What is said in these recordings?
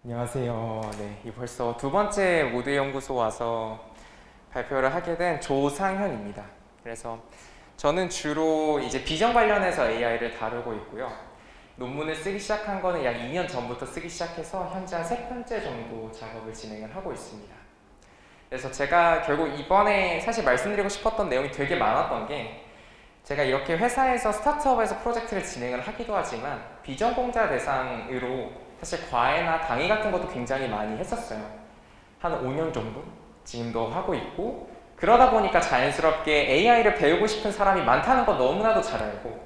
안녕하세요. 네, 이 벌써 두 번째 모드 연구소 와서 발표를 하게 된 조상현입니다. 그래서 저는 주로 이제 비전 관련해서 AI를 다루고 있고요. 논문을 쓰기 시작한 거는 약 2년 전부터 쓰기 시작해서 현재 한 3편째 정도 작업을 진행을 하고 있습니다. 그래서 제가 결국 이번에 사실 말씀드리고 싶었던 내용이 되게 많았던 게, 제가 이렇게 회사에서 스타트업에서 프로젝트를 진행을 하기도 하지만 비전 공자 대상으로 사실 과외나 강의 같은 것도 굉장히 많이 했었어요. 한 5년 정도 지금도 하고 있고, 그러다 보니까 자연스럽게 AI를 배우고 싶은 사람이 많다는 거 너무나도 잘 알고,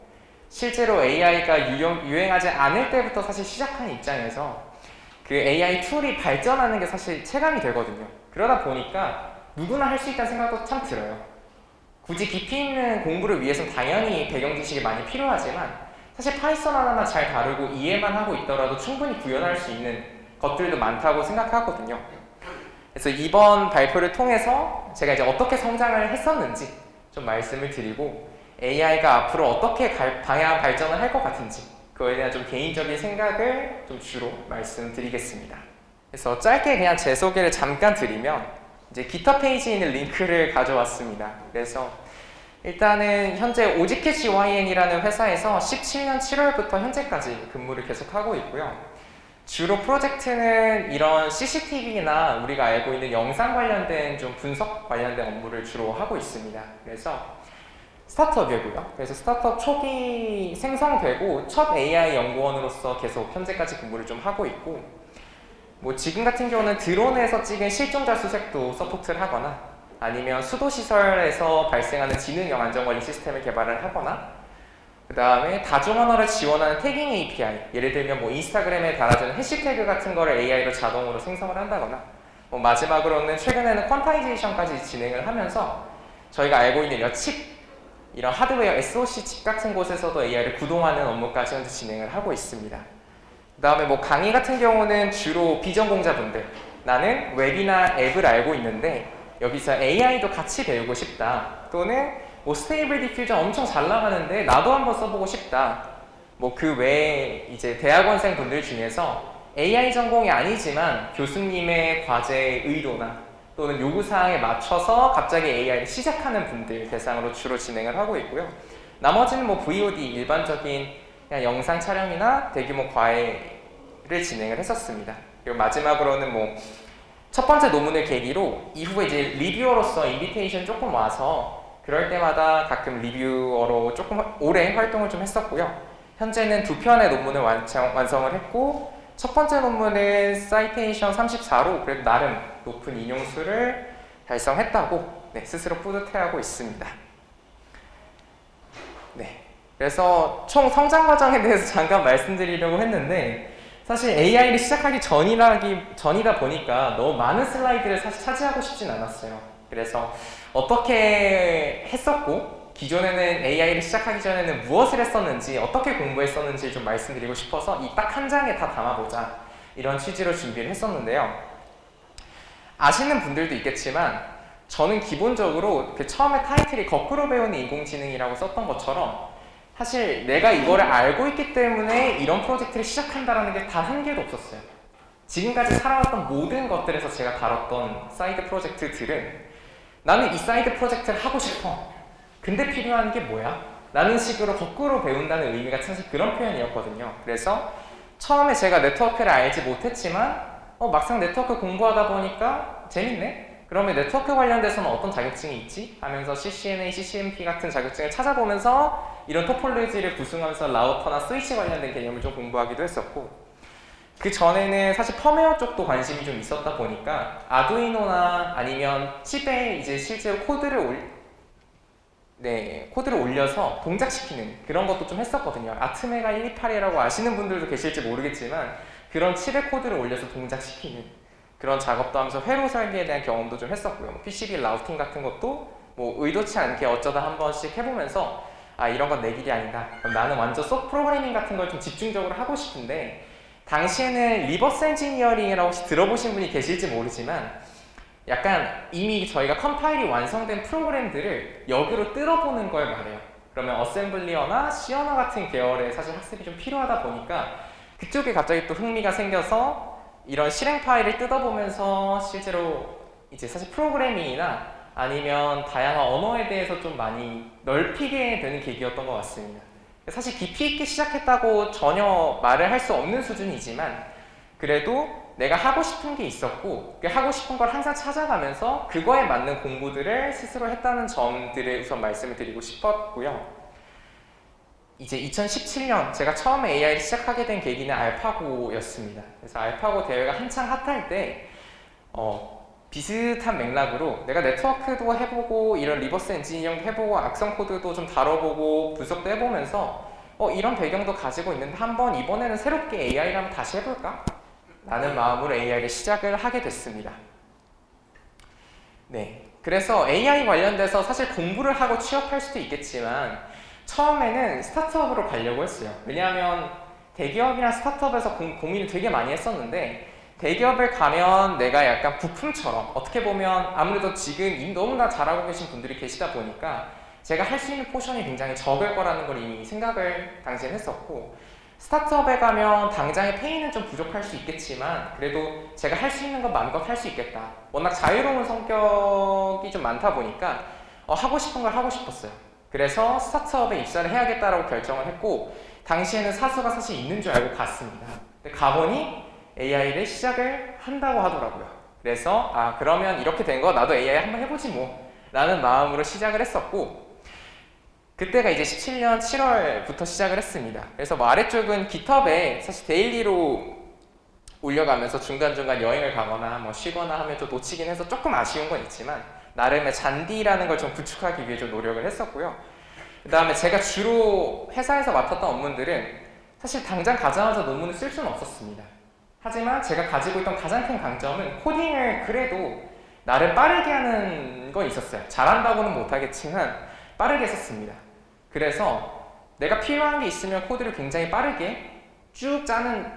실제로 AI가 유행하지 않을 때부터 사실 시작한 입장에서 그 AI 툴이 발전하는 게 사실 체감이 되거든요. 그러다 보니까 누구나 할 수 있다는 생각도 참 들어요. 굳이 깊이 있는 공부를 위해서는 당연히 배경 지식이 많이 필요하지만, 사실 파이썬 하나만 잘 다루고 이해만 하고 있더라도 충분히 구현할 수 있는 것들도 많다고 생각하거든요. 그래서 이번 발표를 통해서 제가 이제 어떻게 성장을 했었는지 좀 말씀을 드리고, AI가 앞으로 어떻게 방향 발전을 할 것 같은지 그거에 대한 좀 개인적인 생각을 좀 주로 말씀드리겠습니다. 그래서 짧게 그냥 제 소개를 잠깐 드리면, 이제 기타 페이지에 있는 링크를 가져왔습니다. 그래서 일단은 현재 OGKGYN이라는 회사에서 17년 7월부터 현재까지 근무를 계속하고 있고요. 주로 프로젝트는 이런 CCTV나 우리가 알고 있는 영상 관련된 좀 분석 관련된 업무를 주로 하고 있습니다. 그래서 스타트업이고요. 그래서 스타트업 초기 생성되고 첫 AI 연구원으로서 계속 현재까지 근무를 좀 하고 있고, 뭐 지금 같은 경우는 드론에서 찍은 실종자 수색도 서포트를 하거나, 아니면 수도시설에서 발생하는 지능형 안전관리 시스템을 개발을 하거나, 그 다음에 다중 언어를 지원하는 태깅 API, 예를 들면 뭐 인스타그램에 달아주는 해시태그 같은 거를 AI로 자동으로 생성을 한다거나, 뭐 마지막으로는 최근에는 퀀타이제이션까지 진행을 하면서 저희가 알고 있는 이런 하드웨어 SoC 칩 같은 곳에서도 AI를 구동하는 업무까지 현재 진행을 하고 있습니다. 그 다음에 뭐 강의 같은 경우는 주로 비전 공자분들, 나는 웹이나 앱을 알고 있는데 여기서 AI도 같이 배우고 싶다, 또는 뭐 스테이블 디퓨전 엄청 잘 나가는데 나도 한번 써보고 싶다, 뭐 그 외에 이제 대학원생 분들 중에서 AI 전공이 아니지만 교수님의 과제의 의도나 또는 요구사항에 맞춰서 갑자기 AI를 시작하는 분들 대상으로 주로 진행을 하고 있고요. 나머지는 뭐 VOD, 일반적인 그냥 영상 촬영이나 대규모 과외를 진행을 했었습니다. 그리고 마지막으로는 뭐 첫 번째 논문을 계기로 이후에 이제 리뷰어로서 인비테이션 조금 와서 그럴 때마다 가끔 리뷰어로 조금 오래 활동을 좀 했었고요. 현재는 2편의 논문을 완성을 했고, 첫 번째 논문은 사이테이션 34로 그래도 나름 높은 인용수를 달성했다고 스스로 뿌듯해하고 있습니다. 네, 그래서 총 성장 과정에 대해서 잠깐 말씀드리려고 했는데, 사실 AI를 시작하기 전이다 보니까 너무 많은 슬라이드를 사실 차지하고 싶진 않았어요. 그래서 어떻게 했었고, 기존에는 AI를 시작하기 전에는 무엇을 했었는지, 어떻게 공부했었는지 좀 말씀드리고 싶어서 이 딱 한 장에 다 담아보자, 이런 취지로 준비를 했었는데요. 아시는 분들도 있겠지만 저는 기본적으로 그 처음에 타이틀이 거꾸로 배우는 인공지능이라고 썼던 것처럼, 사실 내가 이거를 알고 있기 때문에 이런 프로젝트를 시작한다는 게 단 한 개도 없었어요. 지금까지 살아왔던 모든 것들에서 제가 다뤘던 사이드 프로젝트들은, 나는 이 사이드 프로젝트를 하고 싶어, 근데 필요한 게 뭐야? 라는 식으로 거꾸로 배운다는 의미가 사실 그런 표현이었거든요. 그래서 처음에 제가 네트워크를 알지 못했지만 막상 네트워크 공부하다 보니까 재밌네? 그러면 네트워크 관련돼서는 어떤 자격증이 있지? 하면서 CCNA, CCNP 같은 자격증을 찾아보면서 이런 토폴로지를 구성하면서 라우터나 스위치 관련된 개념을 좀 공부하기도 했었고, 그 전에는 사실 펌웨어 쪽도 관심이 좀 있었다 보니까 아두이노나 아니면 칩에 이제 실제로 코드를 올려서 동작시키는 그런 것도 좀 했었거든요. 아트메가 128이라고 아시는 분들도 계실지 모르겠지만, 그런 칩에 코드를 올려서 동작시키는 그런 작업도 하면서 회로 설계에 대한 경험도 좀 했었고요. PCB 라우팅 같은 것도 뭐 의도치 않게 어쩌다 한 번씩 해보면서, 이런 건 내 길이 아니다, 나는 완전 소프트 프로그래밍 같은 걸 좀 집중적으로 하고 싶은데, 당시에는 리버스 엔지니어링이라고 혹시 들어보신 분이 계실지 모르지만, 약간 이미 저희가 컴파일이 완성된 프로그램들을 역으로 뜯어보는 걸 말해요. 그러면 어셈블리어나 C 언어 같은 계열의 사실 학습이 좀 필요하다 보니까 그쪽에 갑자기 또 흥미가 생겨서 이런 실행 파일을 뜯어보면서 실제로 이제 사실 프로그래밍이나 아니면 다양한 언어에 대해서 좀 많이 넓히게 되는 계기였던 것 같습니다. 사실 깊이 있게 시작했다고 전혀 말을 할 수 없는 수준이지만 그래도 내가 하고 싶은 게 있었고 그 하고 싶은 걸 항상 찾아가면서 그거에 맞는 공부들을 스스로 했다는 점들을 우선 말씀을 드리고 싶었고요. 이제 2017년 제가 처음에 AI를 시작하게 된 계기는 알파고였습니다. 그래서 알파고 대회가 한창 핫할 때 비슷한 맥락으로 내가 네트워크도 해보고 이런 리버스 엔지니어링도 해보고 악성 코드도 좀 다뤄보고 분석도 해보면서 이런 배경도 가지고 있는데 한번 이번에는 새롭게 AI를 한번 다시 해볼까? 라는 마음으로 AI를 시작을 하게 됐습니다. 네, 그래서 AI 관련돼서 사실 공부를 하고 취업할 수도 있겠지만 처음에는 스타트업으로 가려고 했어요. 왜냐하면 대기업이나 스타트업에서 고민을 되게 많이 했었는데 대기업을 가면 내가 약간 부품처럼 어떻게 보면 아무래도 지금 너무나 잘하고 계신 분들이 계시다 보니까 제가 할 수 있는 포션이 굉장히 적을 거라는 걸 이미 생각을 당시에 했었고 스타트업에 가면 당장의 페이는 좀 부족할 수 있겠지만 그래도 제가 할 수 있는 건 마음껏 할 수 있겠다. 워낙 자유로운 성격이 좀 많다 보니까 하고 싶은 걸 하고 싶었어요. 그래서 스타트업에 입사를 해야겠다라고 결정을 했고 당시에는 사수가 사실 있는 줄 알고 갔습니다. 근데 가보니 AI를 시작을 한다고 하더라고요. 그래서 그러면 이렇게 된 거 나도 AI 한번 해보지 뭐 라는 마음으로 시작을 했었고 그때가 이제 17년 7월부터 시작을 했습니다. 그래서 뭐 아래쪽은 깃허브에 사실 데일리로 올려가면서 중간중간 여행을 가거나 뭐 쉬거나 하면 좀 놓치긴 해서 조금 아쉬운 건 있지만 나름의 잔디라는 걸 좀 구축하기 위해 좀 노력을 했었고요. 그 다음에 제가 주로 회사에서 맡았던 업무들은 사실 당장 가자마자 논문을 쓸 수는 없었습니다. 하지만 제가 가지고 있던 가장 큰 강점은 코딩을 그래도 나름 빠르게 하는 건 있었어요. 잘한다고는 못하겠지만 빠르게 했었습니다. 그래서 내가 필요한 게 있으면 코드를 굉장히 빠르게 쭉 짜는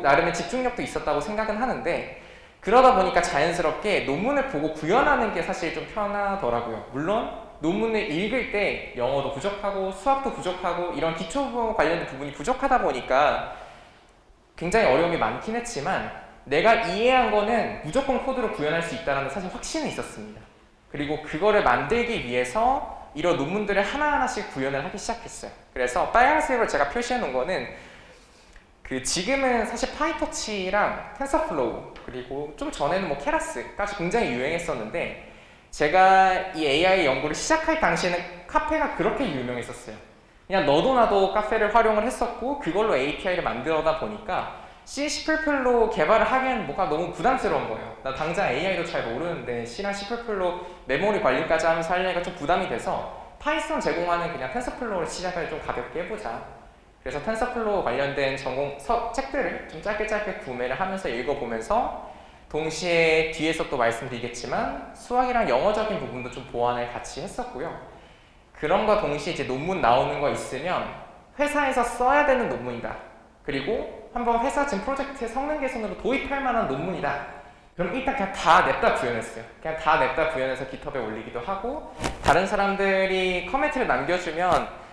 나름의 집중력도 있었다고 생각은 하는데 그러다 보니까 자연스럽게 논문을 보고 구현하는 게 사실 좀 편하더라고요. 물론 논문을 읽을 때 영어도 부족하고 수학도 부족하고 이런 기초 관련된 부분이 부족하다 보니까 굉장히 어려움이 많긴 했지만 내가 이해한 거는 무조건 코드로 구현할 수 있다는 사실 확신은 있었습니다. 그리고 그거를 만들기 위해서 이런 논문들을 하나하나씩 구현을 하기 시작했어요. 그래서 빨간색으로 제가 표시해 놓은 거는 지금은 사실 파이터치랑 텐서플로우 그리고 좀 전에는 뭐 케라스까지 굉장히 유행했었는데 제가 이 AI 연구를 시작할 당시에는 카페가 그렇게 유명했었어요. 그냥 너도 나도 카페를 활용을 했었고 그걸로 API를 만들어다 보니까 C, C++로 개발을 하기에는 뭐가 너무 부담스러운 거예요. 나 당장 AI도 잘 모르는데 C나 C++로 메모리 관리까지 하면서 하려니까 좀 부담이 돼서 파이썬 제공하는 그냥 텐서플로우를 시작을 좀 가볍게 해보자. 그래서 텐서플로우 관련된 전공 책들을 좀 짧게 구매를 하면서 읽어보면서 동시에 뒤에서 또 말씀드리겠지만 수학이랑 영어적인 부분도 좀 보완을 같이 했었고요. 그럼과 동시에 이제 논문 나오는 거 있으면 회사에서 써야 되는 논문이다. 그리고 한번 회사 진 프로젝트의 성능 개선으로 도입할 만한 논문이다. 그럼 일단 그냥 다 냅다 구현했어요. 그냥 다 냅다 구현해서 깃허브에 올리기도 하고 다른 사람들이 커멘트를 남겨주면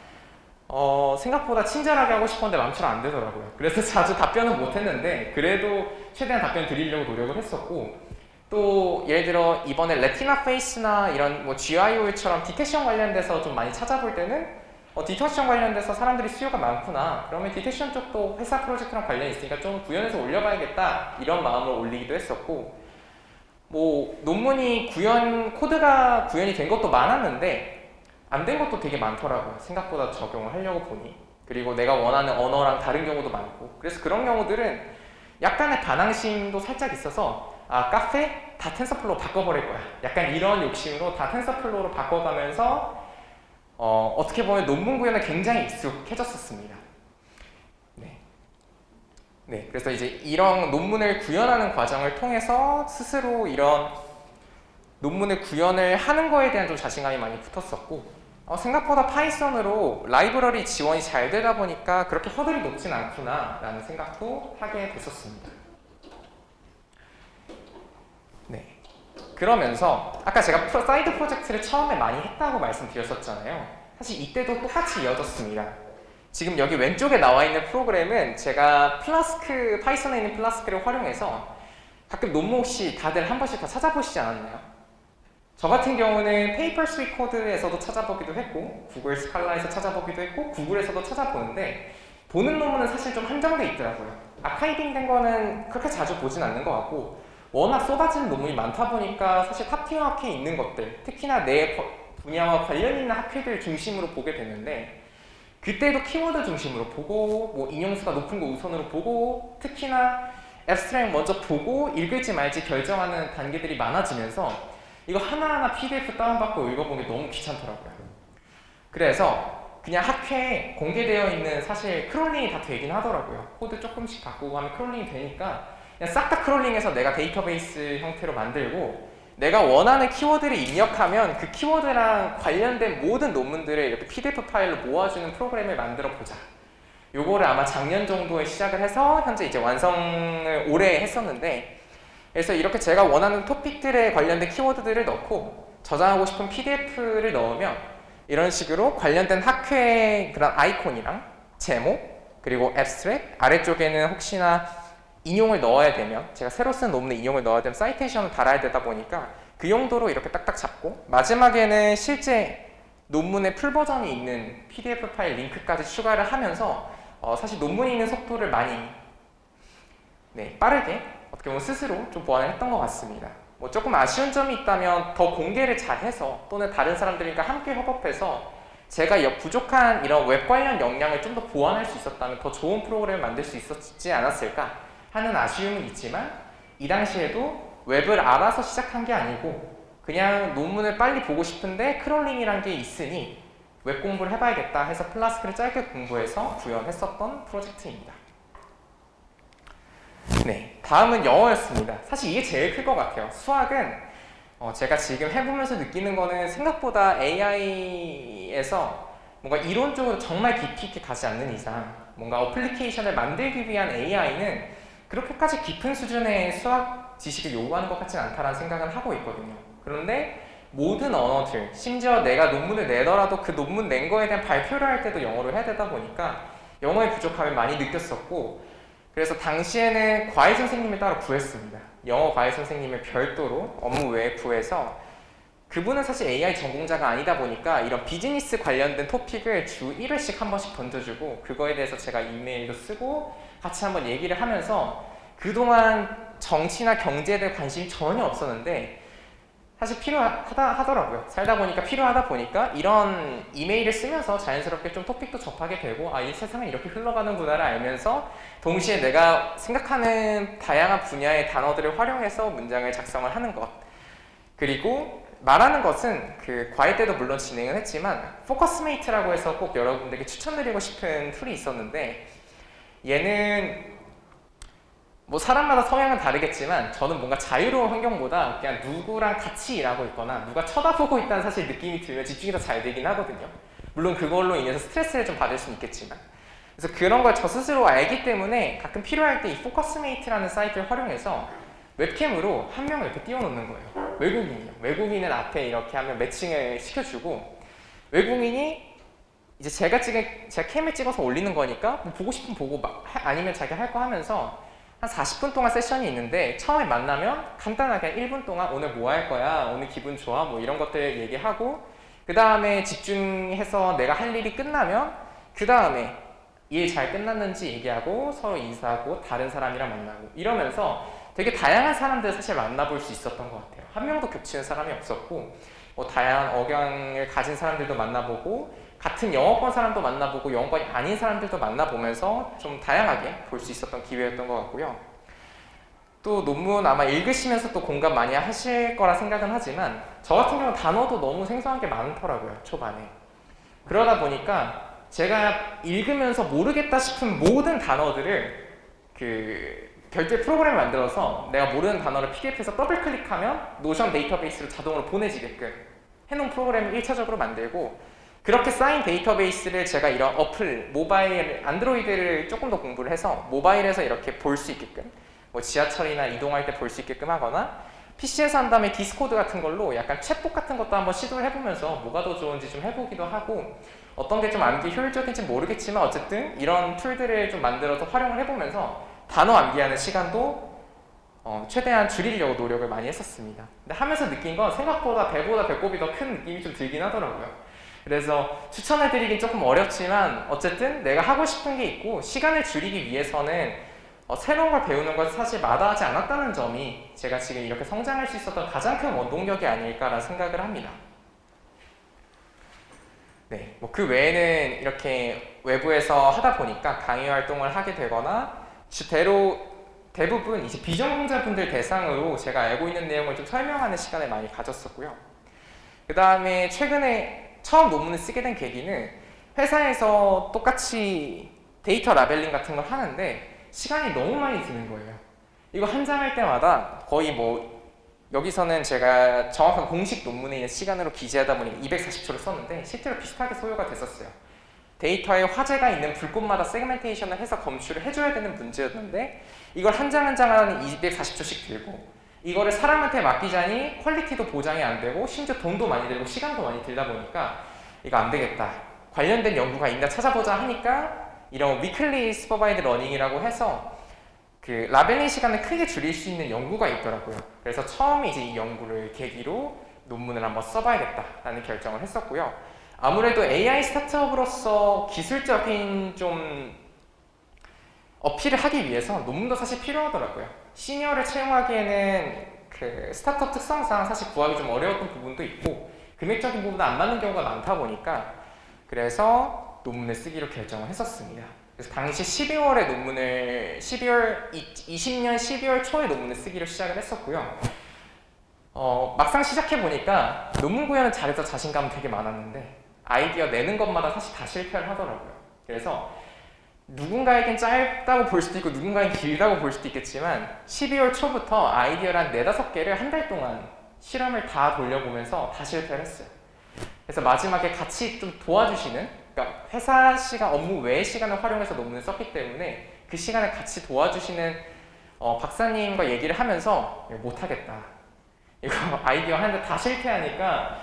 생각보다 친절하게 하고 싶었는데 마음처럼 안 되더라고요. 그래서 자주 답변은 못했는데 그래도 최대한 답변 드리려고 노력을 했었고 또 예를 들어 이번에 레티나 페이스나 이런 뭐 GIO처럼 디텍션 관련돼서 좀 많이 찾아볼 때는 디텍션 관련돼서 사람들이 수요가 많구나. 그러면 디텍션 쪽도 회사 프로젝트랑 관련이 있으니까 좀 구현해서 올려봐야겠다. 이런 마음으로 올리기도 했었고 뭐 논문이 코드가 구현이 된 것도 많았는데 안 된 것도 되게 많더라고요. 생각보다 적용을 하려고 보니. 그리고 내가 원하는 언어랑 다른 경우도 많고 그래서 그런 경우들은 약간의 반항심도 살짝 있어서 카페? 다 텐서플로우 바꿔버릴 거야. 약간 이런 욕심으로 다 텐서플로우로 바꿔가면서 어떻게 보면 논문 구현에 굉장히 익숙해졌었습니다. 네, 그래서 이제 이런 논문을 구현하는 과정을 통해서 스스로 이런 논문을 구현을 하는 거에 대한 좀 자신감이 많이 붙었었고 생각보다 파이썬으로 라이브러리 지원이 잘 되다 보니까 그렇게 허들이 높진 않구나 라는 생각도 하게 됐었습니다. 네. 그러면서 아까 제가 사이드 프로젝트를 처음에 많이 했다고 말씀드렸었잖아요. 사실 이때도 똑같이 이어졌습니다. 지금 여기 왼쪽에 나와 있는 프로그램은 제가 플라스크, 파이썬에 있는 플라스크를 활용해서 가끔 논문 혹시 다들 한 번씩 다 찾아보시지 않았나요? 저 같은 경우는 페이퍼 스윗 코드에서도 찾아보기도 했고 구글 스칼라에서 찾아보기도 했고 구글에서도 찾아보는데 보는 논문은 사실 좀 한정돼 있더라고요. 아카이빙 된 거는 그렇게 자주 보진 않는 것 같고 워낙 쏟아지는 논문이 많다 보니까 사실 탑티어 학회에 있는 것들 특히나 내 분야와 관련 있는 학회들 중심으로 보게 되는데 그때도 키워드 중심으로 보고 뭐 인용수가 높은 거 우선으로 보고 특히나 앱스트랙 먼저 보고 읽을지 말지 결정하는 단계들이 많아지면서 이거 하나하나 PDF 다운받고 읽어보는 게 너무 귀찮더라고요. 그래서 그냥 학회에 공개되어 있는 사실 크롤링이 다 되긴 하더라고요. 코드 조금씩 바꾸고 하면 크롤링이 되니까 그냥 싹 다 크롤링해서 내가 데이터베이스 형태로 만들고 내가 원하는 키워드를 입력하면 그 키워드랑 관련된 모든 논문들을 이렇게 PDF 파일로 모아주는 프로그램을 만들어 보자. 요거를 아마 작년 정도에 시작을 해서 현재 이제 완성을 올해 했었는데 그래서 이렇게 제가 원하는 토픽들에 관련된 키워드들을 넣고 저장하고 싶은 PDF를 넣으면 이런 식으로 관련된 학회의 그런 아이콘이랑 제목 그리고 앱스트랙 아래쪽에는 혹시나 인용을 넣어야 되면 제가 새로 쓴 논문에 인용을 넣어야 되면 사이테이션을 달아야 되다 보니까 그 용도로 이렇게 딱딱 잡고 마지막에는 실제 논문의 풀버전이 있는 PDF 파일 링크까지 추가를 하면서 사실 논문이 있는 속도를 많이 빠르게 어떻게 보면 스스로 좀 보완을 했던 것 같습니다. 뭐 조금 아쉬운 점이 있다면 더 공개를 잘해서 또는 다른 사람들과 함께 협업해서 제가 부족한 이런 웹 관련 역량을 좀 더 보완할 수 있었다면 더 좋은 프로그램을 만들 수 있었지 않았을까 하는 아쉬움은 있지만 이 당시에도 웹을 알아서 시작한 게 아니고 그냥 논문을 빨리 보고 싶은데 크롤링이란 게 있으니 웹 공부를 해봐야겠다 해서 플라스크를 짧게 공부해서 구현했었던 프로젝트입니다. 네, 다음은 영어였습니다. 사실 이게 제일 클 것 같아요. 수학은 제가 지금 해보면서 느끼는 거는 생각보다 AI에서 뭔가 이론적으로 정말 깊이 있게 가지 않는 이상 뭔가 어플리케이션을 만들기 위한 AI는 그렇게까지 깊은 수준의 수학 지식을 요구하는 것 같지는 않다는 생각을 하고 있거든요. 그런데 모든 언어들, 심지어 내가 논문을 내더라도 그 논문 낸 거에 대한 발표를 할 때도 영어로 해야 되다 보니까 영어의 부족함을 많이 느꼈었고 그래서 당시에는 과외 선생님을 따로 구했습니다. 영어 과외 선생님을 별도로 업무 외에 구해서 그분은 사실 AI 전공자가 아니다 보니까 이런 비즈니스 관련된 토픽을 주 1회씩 한 번씩 던져주고 그거에 대해서 제가 이메일도 쓰고 같이 한번 얘기를 하면서 그동안 정치나 경제에 대해 관심이 전혀 없었는데 사실 필요하다 하더라고요. 살다 보니까 필요하다 보니까 이런 이메일을 쓰면서 자연스럽게 좀 토픽도 접하게 되고 이 세상은 이렇게 흘러가는구나를 알면서 동시에 내가 생각하는 다양한 분야의 단어들을 활용해서 문장을 작성을 하는 것 그리고 말하는 것은 그 과외 때도 물론 진행을 했지만 포커스메이트라고 해서 꼭 여러분들께 추천드리고 싶은 툴이 있었는데 얘는 뭐 사람마다 성향은 다르겠지만 저는 뭔가 자유로운 환경보다 그냥 누구랑 같이 일하고 있거나 누가 쳐다보고 있다는 사실 느낌이 들면 집중이 더 잘 되긴 하거든요. 물론 그걸로 인해서 스트레스를 좀 받을 수는 있겠지만 그래서 그런 걸 저 스스로 알기 때문에 가끔 필요할 때 이 포커스메이트라는 사이트를 활용해서 웹캠으로 한 명을 이렇게 띄워놓는 거예요. 외국인이요. 외국인은 앞에 이렇게 하면 매칭을 시켜주고 외국인이 이제 제가 캠을 찍어서 올리는 거니까 뭐 보고 싶으면 보고 아니면 자기 할 거 하면서 한 40분 동안 세션이 있는데 처음에 만나면 간단하게 1분 동안 오늘 뭐 할 거야? 오늘 기분 좋아? 뭐 이런 것들 얘기하고 그 다음에 집중해서 내가 할 일이 끝나면 그 다음에 일 잘 끝났는지 얘기하고 서로 인사하고 다른 사람이랑 만나고 이러면서 되게 다양한 사람들 사실 만나볼 수 있었던 것 같아요. 한 명도 겹치는 사람이 없었고 뭐 다양한 억양을 가진 사람들도 만나보고 같은 영어권 사람도 만나보고 영어권이 아닌 사람들도 만나보면서 좀 다양하게 볼 수 있었던 기회였던 것 같고요. 또 논문 아마 읽으시면서 또 공감 많이 하실 거라 생각은 하지만 저 같은 경우는 단어도 너무 생소한 게 많더라고요, 초반에. 그러다 보니까 제가 읽으면서 모르겠다 싶은 모든 단어들을 별도의 프로그램을 만들어서 내가 모르는 단어를 PDF에서 더블 클릭하면 노션 데이터베이스로 자동으로 보내지게끔 해놓은 프로그램을 1차적으로 만들고 그렇게 쌓인 데이터베이스를 제가 이런 어플, 모바일, 안드로이드를 조금 더 공부를 해서 모바일에서 이렇게 볼 수 있게끔 뭐 지하철이나 이동할 때 볼 수 있게끔 하거나 PC에서 한 다음에 디스코드 같은 걸로 약간 챗봇 같은 것도 한번 시도를 해보면서 뭐가 더 좋은지 좀 해보기도 하고 어떤 게 좀 암기 효율적인지 모르겠지만 어쨌든 이런 툴들을 좀 만들어서 활용을 해보면서 단어 암기하는 시간도 최대한 줄이려고 노력을 많이 했었습니다. 근데 하면서 느낀 건 생각보다 배보다 배꼽이 더 큰 느낌이 좀 들긴 하더라고요. 그래서 추천해드리긴 조금 어렵지만 어쨌든 내가 하고 싶은 게 있고 시간을 줄이기 위해서는 새로운 걸 배우는 걸 사실 마다하지 않았다는 점이 제가 지금 이렇게 성장할 수 있었던 가장 큰 원동력이 아닐까라는 생각을 합니다. 네, 뭐 그 외에는 이렇게 외부에서 하다 보니까 강의 활동을 하게 되거나 대부분 이제 비전공자분들 대상으로 제가 알고 있는 내용을 좀 설명하는 시간을 많이 가졌었고요. 그 다음에 최근에 처음 논문을 쓰게 된 계기는 회사에서 똑같이 데이터 라벨링 같은 걸 하는데 시간이 너무 많이 드는 거예요. 이거 한 장 할 때마다 거의 뭐 여기서는 제가 정확한 공식 논문에 있는 시간으로 기재하다 보니 240초를 썼는데 실제로 비슷하게 소요가 됐었어요. 데이터에 화제가 있는 불꽃마다 세그멘테이션을 해서 검출을 해줘야 되는 문제였는데 이걸 한 장 한 장 하는 240초씩 들고 이거를 사람한테 맡기자니 퀄리티도 보장이 안 되고 심지어 돈도 많이 들고 시간도 많이 들다 보니까 이거 안 되겠다. 관련된 연구가 있나 찾아보자 하니까 이런 위클리 슈퍼바이드 러닝이라고 해서 그 라벨링 시간을 크게 줄일 수 있는 연구가 있더라고요. 그래서 처음에 이제 이 연구를 계기로 논문을 한번 써봐야겠다라는 결정을 했었고요. 아무래도 AI 스타트업으로서 기술적인 좀 어필을 하기 위해서 논문도 사실 필요하더라고요. 시니어를 채용하기에는 그 스타트업 특성상 사실 구하기 좀 어려웠던 부분도 있고 금액적인 부분도 안 맞는 경우가 많다 보니까 그래서 논문을 쓰기로 결정을 했었습니다. 그래서 당시 12월에 논문을 20년 12월 초에 논문을 쓰기로 시작을 했었고요. 막상 시작해보니까 논문 구현은 잘해서 자신감은 되게 많았는데 아이디어 내는 것마다 사실 다 실패를 하더라고요. 그래서 누군가에겐 짧다고 볼 수도 있고 누군가에겐 길다고 볼 수도 있겠지만 12월 초부터 아이디어를 한 4-5개를 한 달 동안 실험을 다 돌려보면서 다 실패를 했어요. 그래서 마지막에 같이 좀 도와주시는 그러니까 회사 시간, 업무 외의 시간을 활용해서 논문을 썼기 때문에 그 시간을 같이 도와주시는 박사님과 얘기를 하면서 못하겠다. 이거 아이디어 하는데 다 실패하니까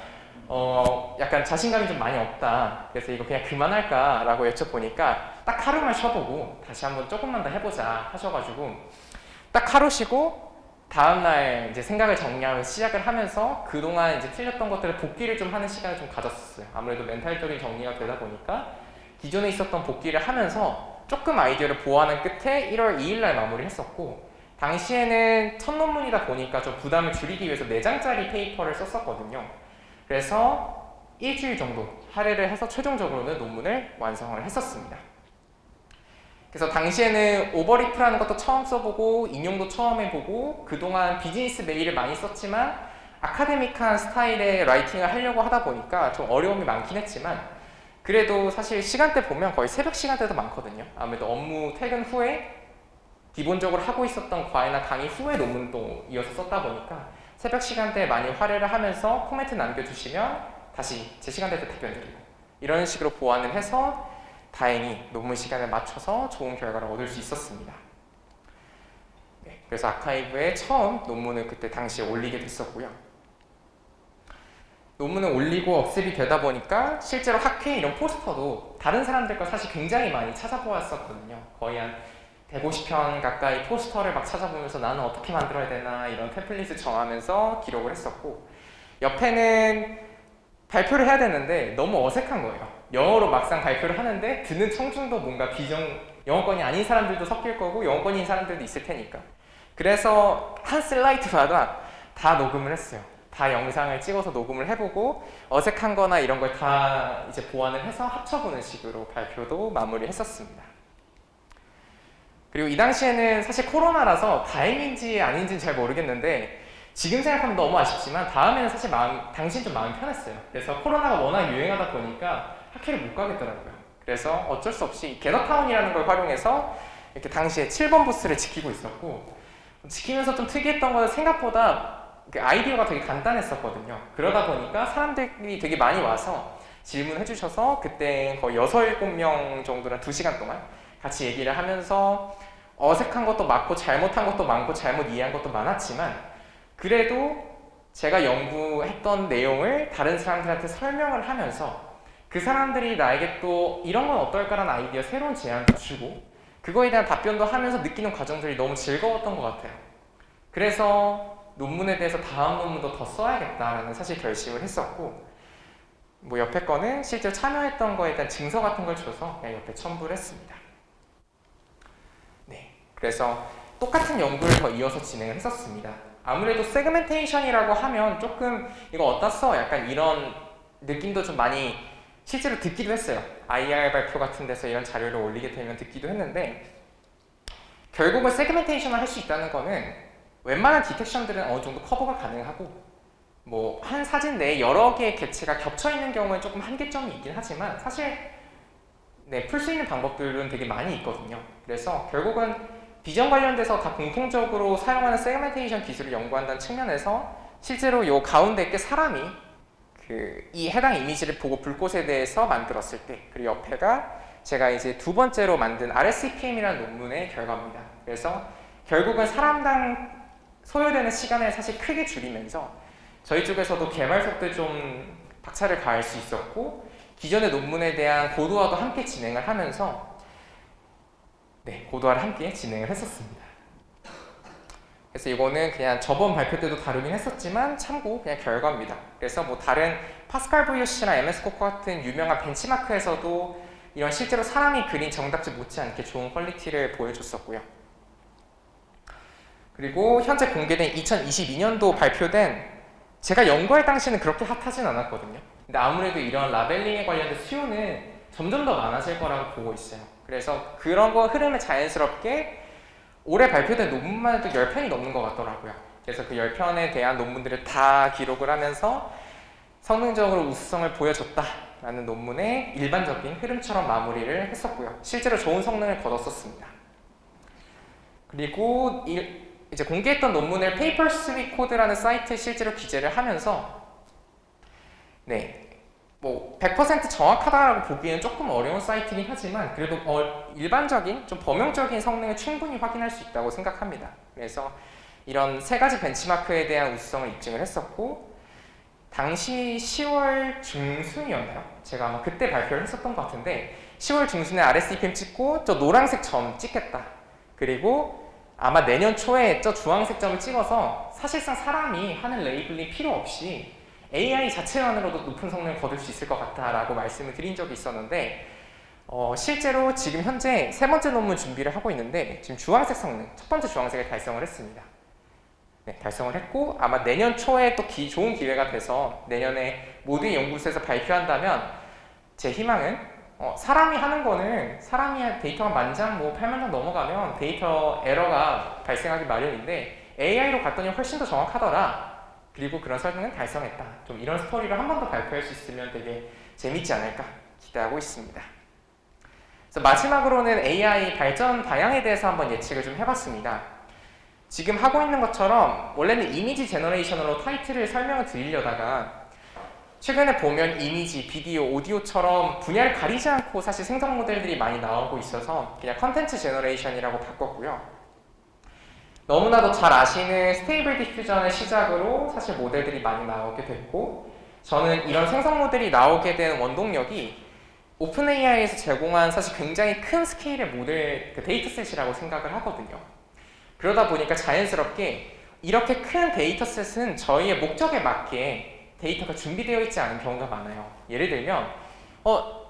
약간 자신감이 좀 많이 없다. 그래서 이거 그냥 그만할까라고 여쭤보니까 딱 하루만 쉬어보고 다시 한번 조금만 더 해보자 하셔가지고 딱 하루 쉬고 다음날 이제 생각을 정리하면서 시작을 하면서 그동안 이제 틀렸던 것들을 복기를 좀 하는 시간을 좀 가졌었어요. 아무래도 멘탈적인 정리가 되다 보니까 기존에 있었던 복기를 하면서 조금 아이디어를 보완한 끝에 1월 2일 날 마무리했었고 당시에는 첫 논문이다 보니까 좀 부담을 줄이기 위해서 4장짜리 페이퍼를 썼었거든요. 그래서 일주일 정도 할애를 해서 최종적으로는 논문을 완성을 했었습니다. 그래서 당시에는 오버리프라는 것도 처음 써보고 인용도 처음 해보고 그동안 비즈니스 메일을 많이 썼지만 아카데믹한 스타일의 라이팅을 하려고 하다 보니까 좀 어려움이 많긴 했지만 그래도 사실 시간대 보면 거의 새벽 시간대도 많거든요. 아무래도 업무 퇴근 후에 기본적으로 하고 있었던 과외나 강의 후에 논문도 이어서 썼다 보니까 새벽 시간대에 많이 활애를 하면서 코멘트 남겨주시면 다시 제 시간대 때 답변드리고 이런 식으로 보완을 해서 다행히 논문 시간에 맞춰서 좋은 결과를 얻을 수 있었습니다. 네, 그래서 아카이브에 처음 논문을 그때 당시에 올리게 됐었고요. 논문을 올리고 억습이 되다 보니까 실제로 학회 이런 포스터도 다른 사람들 거 사실 굉장히 많이 찾아보았었거든요. 거의 한 150편 가까이 포스터를 막 찾아보면서 나는 어떻게 만들어야 되나 이런 템플릿을 정하면서 기록을 했었고 옆에는 발표를 해야 되는데 너무 어색한 거예요. 영어로 막상 발표를 하는데 듣는 청중도 뭔가 영어권이 아닌 사람들도 섞일 거고 영어권인 사람들도 있을 테니까 그래서 한 슬라이드마다 다 녹음을 했어요. 다 영상을 찍어서 녹음을 해보고 어색한 거나 이런 걸 다 이제 보완을 해서 합쳐보는 식으로 발표도 마무리했었습니다. 그리고 이 당시에는 사실 코로나라서 다행인지 아닌지는 잘 모르겠는데 지금 생각하면 너무 아쉽지만 다음에는 사실 당시엔 좀 마음이 편했어요. 그래서 코로나가 워낙 유행하다 보니까 학회를 못 가겠더라고요. 그래서 어쩔 수 없이 게너타운이라는 걸 활용해서 이렇게 당시에 7번 부스를 지키고 있었고 지키면서 좀 특이했던 건 생각보다 아이디어가 되게 간단했었거든요. 그러다 보니까 사람들이 되게 많이 와서 질문해 주셔서 그때 거의 6, 7명 정도랑 2시간 동안 같이 얘기를 하면서 어색한 것도 많고 잘못한 것도 많고 잘못 이해한 것도 많았지만 그래도 제가 연구했던 내용을 다른 사람들한테 설명을 하면서 그 사람들이 나에게 또 이런 건 어떨까라는 아이디어, 새로운 제안도 주고 그거에 대한 답변도 하면서 느끼는 과정들이 너무 즐거웠던 것 같아요. 그래서 논문에 대해서 다음 논문도 더 써야겠다라는 사실 결심을 했었고, 뭐 옆에 거는 실제로 참여했던 거에 대한 증서 같은 걸 줘서 그냥 옆에 첨부를 했습니다. 네, 그래서 똑같은 연구를 더 이어서 진행을 했었습니다. 아무래도 세그멘테이션이라고 하면 조금 이거 어디다 써? 약간 이런 느낌도 좀 많이 실제로 듣기도 했어요. IR 발표 같은 데서 이런 자료를 올리게 되면 듣기도 했는데, 결국은 세그멘테이션을 할 수 있다는 거는 웬만한 디텍션들은 어느 정도 커버가 가능하고, 뭐 한 사진 내에 여러 개의 객체가 겹쳐 있는 경우는 조금 한계점이 있긴 하지만 사실 풀 수 있는 방법들은 되게 많이 있거든요. 그래서 결국은 비전 관련돼서 다 공통적으로 사용하는 세그멘테이션 기술을 연구한다는 측면에서 실제로 요 가운데 게 사람이 이 해당 이미지를 보고 불꽃에 대해서 만들었을 때, 그리고 옆에가 제가 이제 두 번째로 만든 RSCPM이라는 논문의 결과입니다. 그래서 결국은 사람당 소요되는 시간을 사실 크게 줄이면서 저희 쪽에서도 개발 속도에 좀 박차를 가할 수 있었고, 기존의 논문에 대한 고도화도 함께 진행을 하면서 고도화를 함께 진행을 했었습니다. 그래서 이거는 그냥 저번 발표 때도 다루긴 했었지만 참고 그냥 결과입니다. 그래서 뭐 다른 파스칼 VOC나 MS 코코 같은 유명한 벤치마크에서도 이런 실제로 사람이 그린 정답지 못지않게 좋은 퀄리티를 보여줬었고요. 그리고 현재 공개된 2022년도 발표된, 제가 연구할 당시에는 그렇게 핫하진 않았거든요. 근데 아무래도 이런 라벨링에 관련된 수요는 점점 더 많아질 거라고 보고 있어요. 그래서 그런 거 흐름에 자연스럽게 올해 발표된 논문만 해도 10편이 넘는 것 같더라고요. 그래서 그 10편에 대한 논문들을 다 기록을 하면서 성능적으로 우수성을 보여줬다라는 논문의 일반적인 흐름처럼 마무리를 했었고요. 실제로 좋은 성능을 거뒀었습니다. 그리고 이제 공개했던 논문을 Papers with Code라는 사이트에 실제로 기재를 하면서 뭐 100% 정확하다라고 보기에는 조금 어려운 사이트이긴 하지만 그래도 일반적인 좀 범용적인 성능을 충분히 확인할 수 있다고 생각합니다. 그래서 이런 세 가지 벤치마크에 대한 우수성을 입증을 했었고, 당시 10월 중순이었나요? 제가 아마 그때 발표를 했었던 것 같은데 10월 중순에 RSCPM 찍고 저 노란색 점 찍겠다. 그리고 아마 내년 초에 저 주황색 점을 찍어서 사실상 사람이 하는 레이블링 필요 없이 AI 자체만으로도 높은 성능을 거둘 수 있을 것 같다라고 말씀을 드린 적이 있었는데, 실제로 지금 현재 세 번째 논문 준비를 하고 있는데 지금 주황색 성능, 첫 번째 주황색을 달성을 했습니다. 달성을 했고 아마 내년 초에 또 좋은 기회가 돼서 내년에 모든 연구소에서 발표한다면 제 희망은 사람이 하는 거는 사람이 데이터가 만장, 뭐 8만장 넘어가면 데이터 에러가 발생하기 마련인데 AI로 갔더니 훨씬 더 정확하더라. 그리고 그런 설명은 달성했다. 좀 이런 스토리를 한 번 더 발표할 수 있으면 되게 재밌지 않을까 기대하고 있습니다. 그래서 마지막으로는 AI 발전 방향에 대해서 한번 예측을 좀 해봤습니다. 지금 하고 있는 것처럼 원래는 이미지 제너레이션으로 타이틀을 설명을 드리려다가 최근에 보면 이미지, 비디오, 오디오처럼 분야를 가리지 않고 사실 생성 모델들이 많이 나오고 있어서 그냥 컨텐츠 제너레이션이라고 바꿨고요. 너무나도 잘 아시는 스테이블 디퓨전을 시작으로 사실 모델들이 많이 나오게 됐고, 저는 이런 생성 모델이 나오게 된 원동력이 오픈 AI에서 제공한 사실 굉장히 큰 스케일의 모델 데이터셋이라고 생각을 하거든요. 그러다 보니까 자연스럽게 이렇게 큰 데이터셋은 저희의 목적에 맞게 데이터가 준비되어 있지 않은 경우가 많아요. 예를 들면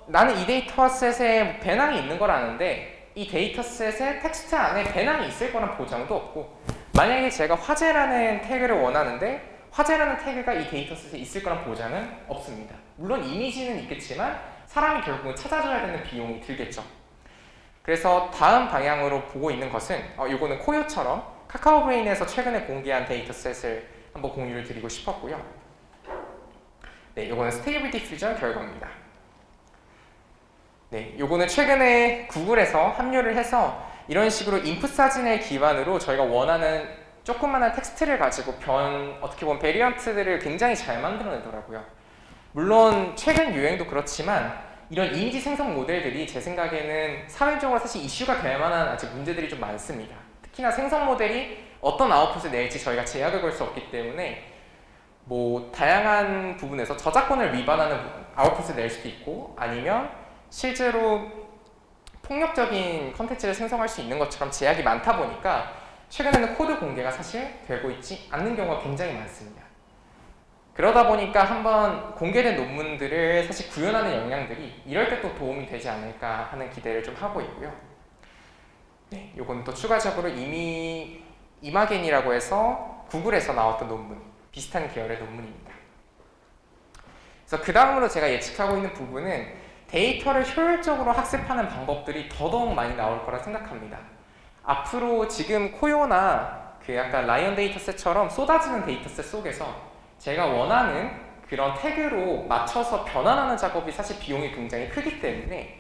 나는 이 데이터셋에 배낭이 있는 걸 아는데 이 데이터셋의 텍스트 안에 배낭이 있을 거란 보장도 없고, 만약에 제가 화재라는 태그를 원하는데 화재라는 태그가 이 데이터셋에 있을 거란 보장은 없습니다. 물론 이미지는 있겠지만 사람이 결국은 찾아줘야 되는 비용이 들겠죠. 그래서 다음 방향으로 보고 있는 것은 이거는 코요처럼 카카오브레인에서 최근에 공개한 데이터셋을 한번 공유를 드리고 싶었고요. 이거는 스테이블 디퓨전 결과입니다. 요거는 최근에 구글에서 합류를 해서 이런 식으로 인풋 사진을 기반으로 저희가 원하는 조그마한 텍스트를 가지고 어떻게 보면 베리언트들을 굉장히 잘 만들어내더라고요. 물론 최근 유행도 그렇지만 이런 이미지 생성 모델들이 제 생각에는 사회적으로 사실 이슈가 될 만한 아직 문제들이 좀 많습니다. 특히나 생성 모델이 어떤 아웃풋을 낼지 저희가 제약을 걸 수 없기 때문에 뭐 다양한 부분에서 저작권을 위반하는 아웃풋을 낼 수도 있고 아니면 실제로 폭력적인 컨텐츠를 생성할 수 있는 것처럼 제약이 많다 보니까 최근에는 코드 공개가 사실 되고 있지 않는 경우가 굉장히 많습니다. 그러다 보니까 한번 공개된 논문들을 사실 구현하는 역량들이 이럴 때 또 도움이 되지 않을까 하는 기대를 좀 하고 있고요. 네, 요건 또 추가적으로 이미 이마겐이라고 해서 구글에서 나왔던 논문, 비슷한 계열의 논문입니다. 그래서 그 다음으로 제가 예측하고 있는 부분은 데이터를 효율적으로 학습하는 방법들이 더더욱 많이 나올 거라 생각합니다. 앞으로 지금 코요나 그 약간 라이언 데이터셋처럼 쏟아지는 데이터셋 속에서 제가 원하는 그런 태그로 맞춰서 변환하는 작업이 사실 비용이 굉장히 크기 때문에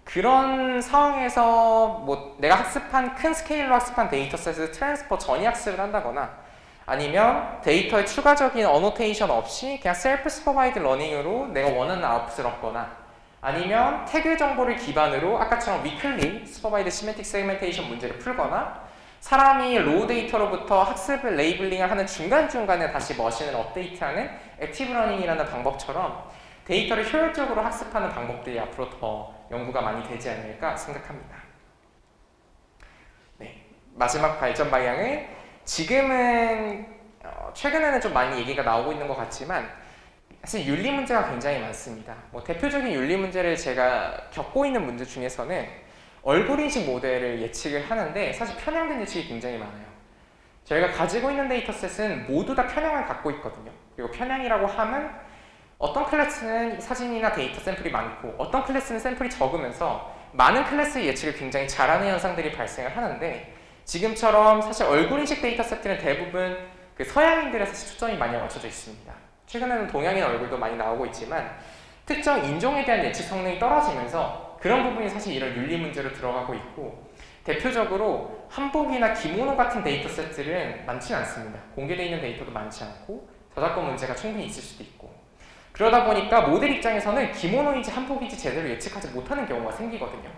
그런 상황에서 뭐 내가 학습한 큰 스케일로 학습한 데이터셋을 트랜스퍼 전이 학습을 한다거나 아니면 데이터에 추가적인 어노테이션 없이 그냥 셀프 슈퍼바이드 러닝으로 내가 원하는 아웃풋을 얻거나 아니면 태그 정보를 기반으로 아까처럼 위클리 슈퍼바이드 시메틱 세그멘테이션 문제를 풀거나 사람이 로우 데이터로부터 학습을 레이블링을 하는 중간중간에 다시 머신을 업데이트하는 액티브 러닝이라는 방법처럼 데이터를 효율적으로 학습하는 방법들이 앞으로 더 연구가 많이 되지 않을까 생각합니다. 네, 마지막 발전 방향은 지금은 최근에는 좀 많이 얘기가 나오고 있는 것 같지만 사실 윤리 문제가 굉장히 많습니다. 뭐 대표적인 윤리 문제를 제가 겪고 있는 문제 중에서는 얼굴 인식 모델을 예측을 하는데 사실 편향된 예측이 굉장히 많아요. 저희가 가지고 있는 데이터셋은 모두 다 편향을 갖고 있거든요. 그리고 편향이라고 하면 어떤 클래스는 사진이나 데이터 샘플이 많고 어떤 클래스는 샘플이 적으면서 많은 클래스의 예측을 굉장히 잘하는 현상들이 발생을 하는데 지금처럼 사실 얼굴 인식 데이터셋들은 대부분 그 서양인들의 사실 초점이 많이 맞춰져 있습니다. 최근에는 동양인 얼굴도 많이 나오고 있지만 특정 인종에 대한 예측 성능이 떨어지면서 그런 부분이 사실 이런 윤리 문제로 들어가고 있고 대표적으로 한복이나 기모노 같은 데이터셋들은 많지는 않습니다. 공개되어 있는 데이터도 많지 않고 저작권 문제가 충분히 있을 수도 있고 그러다 보니까 모델 입장에서는 기모노인지 한복인지 제대로 예측하지 못하는 경우가 생기거든요.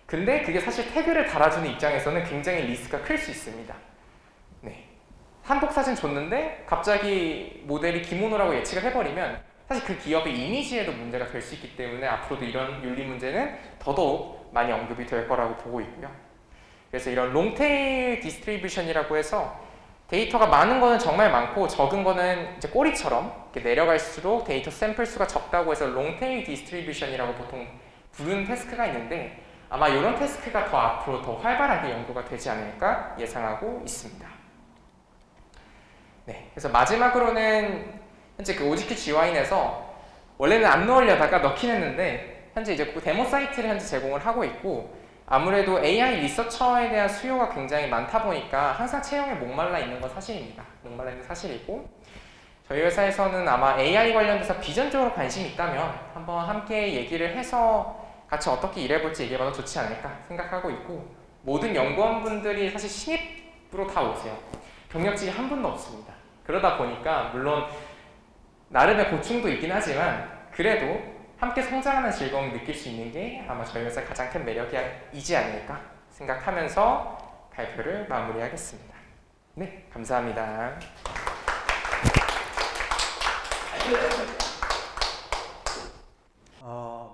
근데 그게 사실 태그를 달아주는 입장에서는 굉장히 리스크가 클 수 있습니다. 네. 한복 사진 줬는데 갑자기 모델이 기모노라고 예측을 해버리면 사실 그 기업의 이미지에도 문제가 될 수 있기 때문에 앞으로도 이런 윤리 문제는 더더욱 많이 언급이 될 거라고 보고 있고요. 그래서 이런 롱테일 디스트리뷰션이라고 해서 데이터가 많은 거는 정말 많고 적은 거는 이제 꼬리처럼 이렇게 내려갈수록 데이터 샘플 수가 적다고 해서 롱테일 디스트리뷰션이라고 보통 부르는 태스크가 있는데 아마 이런 태스크가 더 앞으로 더 활발하게 연구가 되지 않을까 예상하고 있습니다. 네, 그래서 마지막으로는 현재 그 OGQ GYN에서 원래는 안 넣으려다가 넣긴 했는데 현재 이제 그 데모 사이트를 현재 제공을 하고 있고 아무래도 AI 리서처에 대한 수요가 굉장히 많다 보니까 항상 채용에 목말라 있는 건 사실입니다. 목말라 있는 사실이고 저희 회사에서는 아마 AI 관련돼서 비전적으로 관심이 있다면 한번 함께 얘기를 해서 같이 어떻게 일해볼지 얘기해봐도 좋지 않을까 생각하고 있고 모든 연구원분들이 사실 신입으로 다 오세요. 경력직이 한 분도 없습니다. 그러다 보니까 물론 나름의 고충도 있긴 하지만 그래도 함께 성장하는 즐거움을 느낄 수 있는 게 아마 저희 회사의 가장 큰 매력이지 않을까 생각하면서 발표를 마무리하겠습니다. 네, 감사합니다.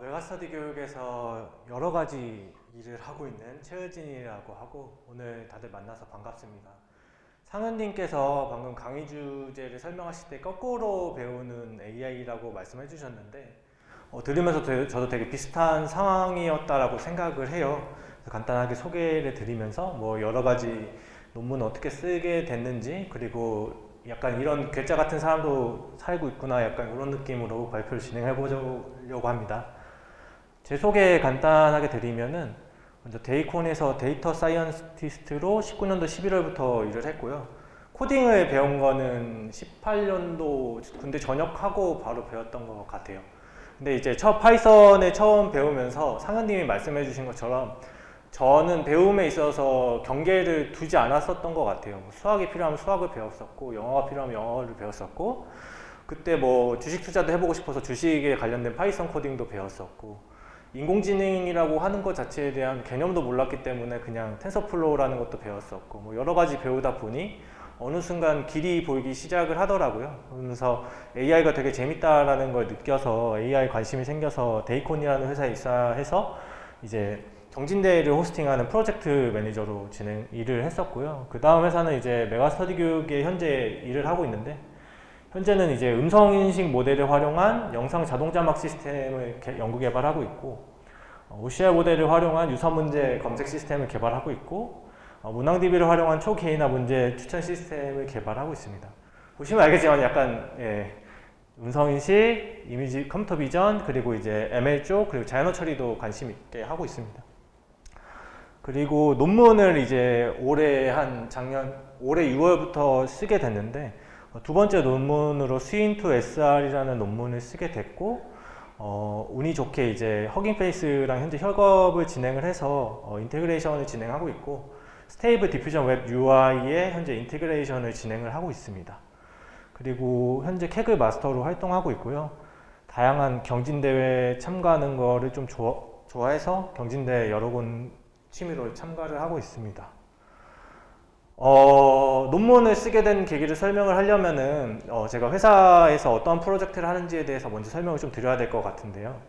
멜가스터디 교육에서 여러 가지 일을 하고 있는 최의진이라고 하고 오늘 다들 만나서 반갑습니다. 상은님께서 방금 강의 주제를 설명하실 때 거꾸로 배우는 AI라고 말씀해 주셨는데 들으면서 저도 되게 비슷한 상황이었다라고 생각을 해요. 그래서 간단하게 소개를 드리면서 뭐 여러 가지 논문 어떻게 쓰게 됐는지 그리고 약간 이런 괴짜 같은 사람도 살고 있구나 약간 이런 느낌으로 발표를 진행해 보려고 합니다. 제 소개 간단하게 드리면은 먼저 데이콘에서 데이터 사이언티스트로 19년도 11월부터 일을 했고요. 코딩을 배운 거는 18년도 군대 전역하고 바로 배웠던 것 같아요. 근데 이제 파이썬을 처음 배우면서 상현님이 말씀해 주신 것처럼 저는 배움에 있어서 경계를 두지 않았었던 것 같아요. 수학이 필요하면 수학을 배웠었고 영어가 필요하면 영어를 배웠었고 그때 뭐 주식 투자도 해보고 싶어서 주식에 관련된 파이썬 코딩도 배웠었고 인공지능이라고 하는 것 자체에 대한 개념도 몰랐기 때문에 그냥 텐서플로우라는 것도 배웠었고 뭐 여러 가지 배우다 보니 어느 순간 길이 보이기 시작을 하더라고요. 그러면서 AI가 되게 재밌다라는 걸 느껴서 AI 관심이 생겨서 데이콘이라는 회사에 입사해서 이제 경진대회를 호스팅하는 프로젝트 매니저로 일을 했었고요. 그 다음 회사는 이제 메가스터디 교육에 현재 일을 하고 있는데 현재는 이제 음성인식 모델을 활용한 영상 자동 자막 시스템을 연구 개발하고 있고 OCR 모델을 활용한 유사 문제 검색 시스템을 개발하고 있고 문항DB를 활용한 초개인화 문제 추천 시스템을 개발하고 있습니다. 보시면 알겠지만 약간 음성인식, 이미지 컴퓨터 비전, 그리고 이제 ML 쪽, 그리고 자연어 처리도 관심 있게 하고 있습니다. 그리고 논문을 이제 올해 6월부터 쓰게 됐는데 두 번째 논문으로 스윈2 SR이라는 논문을 쓰게 됐고 운이 좋게 이제 허깅페이스랑 현재 협업을 진행을 해서 인테그레이션을 진행하고 있고 스테이블 디퓨전 웹 UI에 현재 인테그레이션을 진행을 하고 있습니다. 그리고 현재 캐글 마스터로 활동하고 있고요. 다양한 경진대회 참가하는 거를 좀 좋아해서 경진대회 여러 번 취미로 참가를 하고 있습니다. 논문을 쓰게 된 계기를 설명을 하려면은 제가 회사에서 어떤 프로젝트를 하는지에 대해서 먼저 설명을 좀 드려야 될 것 같은데요.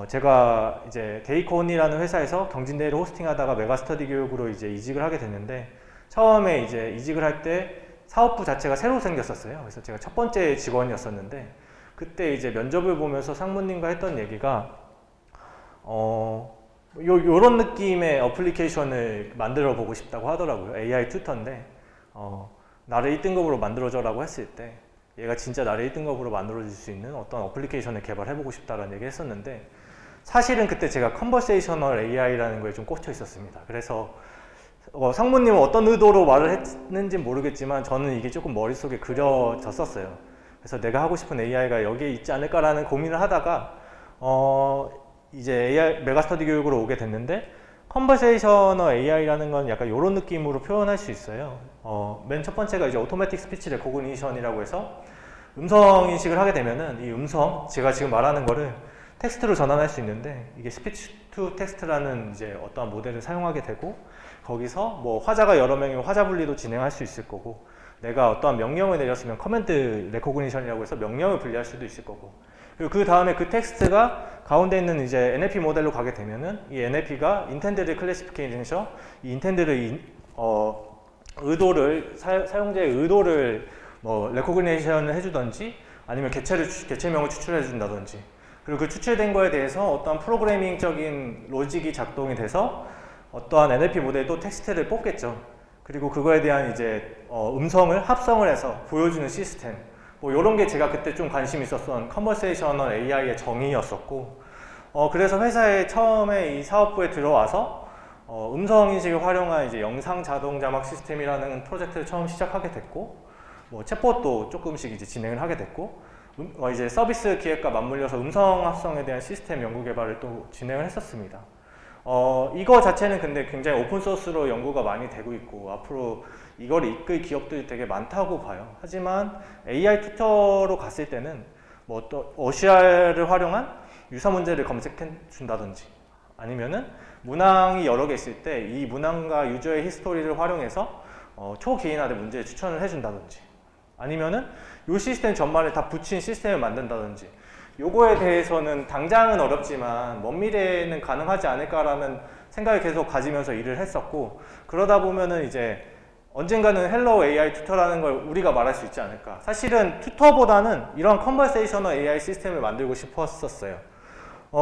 제가 이제 데이콘이라는 회사에서 경진대회를 호스팅하다가 메가스터디 교육으로 이제 이직을 하게 됐는데 처음에 이제 이직을 할 때 사업부 자체가 새로 생겼었어요. 그래서 제가 첫 번째 직원이었었는데 그때 이제 면접을 보면서 상무님과 했던 얘기가 요런 느낌의 어플리케이션을 만들어 보고 싶다고 하더라고요. AI 튜터인데 나를 1등급으로 만들어줘라고 했을 때 얘가 진짜 나를 1등급으로 만들어줄 수 있는 어떤 어플리케이션을 개발해보고 싶다라는 얘기를 했었는데 사실은 그때 제가 컨버세이셔널 AI라는 거에 좀 꽂혀 있었습니다. 그래서 상무님은 어떤 의도로 말을 했는지 모르겠지만 저는 이게 조금 머릿속에 그려졌었어요. 그래서 내가 하고 싶은 AI가 여기에 있지 않을까라는 고민을 하다가 이제 AI 메가스터디 교육으로 오게 됐는데 컨버세이셔널 AI라는 건 약간 이런 느낌으로 표현할 수 있어요. 맨 첫 번째가 이제 오토매틱 스피치 레코그니션이라고 해서 음성 인식을 하게 되면은 이 음성, 제가 지금 말하는 거를 텍스트로 전환할 수 있는데 이게 스피치 투 텍스트라는 이제 어떠한 모델을 사용하게 되고 거기서 뭐 화자가 여러 명이면 화자 분리도 진행할 수 있을 거고 내가 어떠한 명령을 내렸으면 커맨드 레코그니션이라고 해서 명령을 분리할 수도 있을 거고 그리고 그 다음에 그 텍스트가 가운데 있는 이제 NLP 모델로 가게 되면은 이 NLP가 인텐드드 클래시피케이션, 이 인텐드드 의도를 사용자의 의도를 뭐 레코그니션을 해주던지 아니면 개체명을 추출해 준다든지 그리고 그 추출된 거에 대해서 어떠한 프로그래밍적인 로직이 작동이 돼서 어떠한 NLP 모델도 텍스트를 뽑겠죠. 그리고 그거에 대한 이제 음성을 합성을 해서 보여주는 시스템 뭐 이런 게 제가 그때 좀 관심 있었던 컨버세이셔널 AI의 정의였었고 그래서 회사에 처음에 이 사업부에 들어와서 음성 인식을 활용한 이제 영상 자동 자막 시스템이라는 프로젝트를 처음 시작하게 됐고 뭐 챗봇도 조금씩 이제 진행을 하게 됐고 이제 서비스 기획과 맞물려서 음성 합성에 대한 시스템 연구 개발을 또 진행을 했었습니다. 이거 자체는 근데 굉장히 오픈소스로 연구가 많이 되고 있고 앞으로 이걸 이끌 기업들이 되게 많다고 봐요. 하지만 AI 튜터로 갔을 때는 뭐 또 OCR을 활용한 유사 문제를 검색해 준다든지 아니면은 문항이 여러 개 있을 때 이 문항과 유저의 히스토리를 활용해서 초개인화된 문제를 추천을 해준다든지 아니면은 이 시스템 전반에 다 붙인 시스템을 만든다든지 요거에 대해서는 당장은 어렵지만 먼 미래에는 가능하지 않을까라는 생각을 계속 가지면서 일을 했었고 그러다 보면은 이제 언젠가는 헬로 AI 튜터라는 걸 우리가 말할 수 있지 않을까. 사실은 튜터보다는 이런 컨버세이셔널 AI 시스템을 만들고 싶었었어요.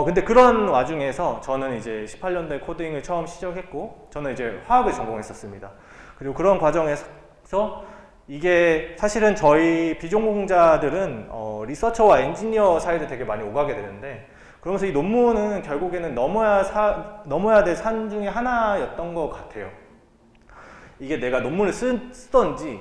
근데 그런 와중에서 저는 이제 18년도에 코딩을 처음 시작했고 저는 이제 화학을 전공했었습니다. 그리고 그런 과정에서 이게 사실은 저희 비전공자들은 리서처와 엔지니어 사이를 되게 많이 오가게 되는데 그러면서 이 논문은 결국에는 넘어야 될 산 중에 하나였던 것 같아요. 이게 내가 논문을 쓰던지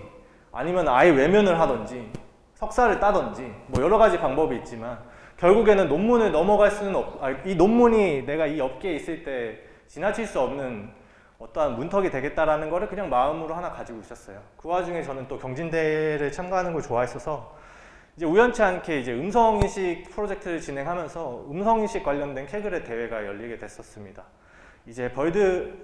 아니면 아예 외면을 하던지 석사를 따던지 뭐 여러 가지 방법이 있지만 결국에는 논문을 넘어갈 수는 이 논문이 내가 이 업계에 있을 때 지나칠 수 없는 어떠한 문턱이 되겠다라는 거를 그냥 마음으로 하나 가지고 있었어요. 그 와중에 저는 또 경진대회를 참가하는 걸 좋아했어서 이제 우연치 않게 이제 음성인식 프로젝트를 진행하면서 음성인식 관련된 케글의 대회가 열리게 됐었습니다. 이제 벌드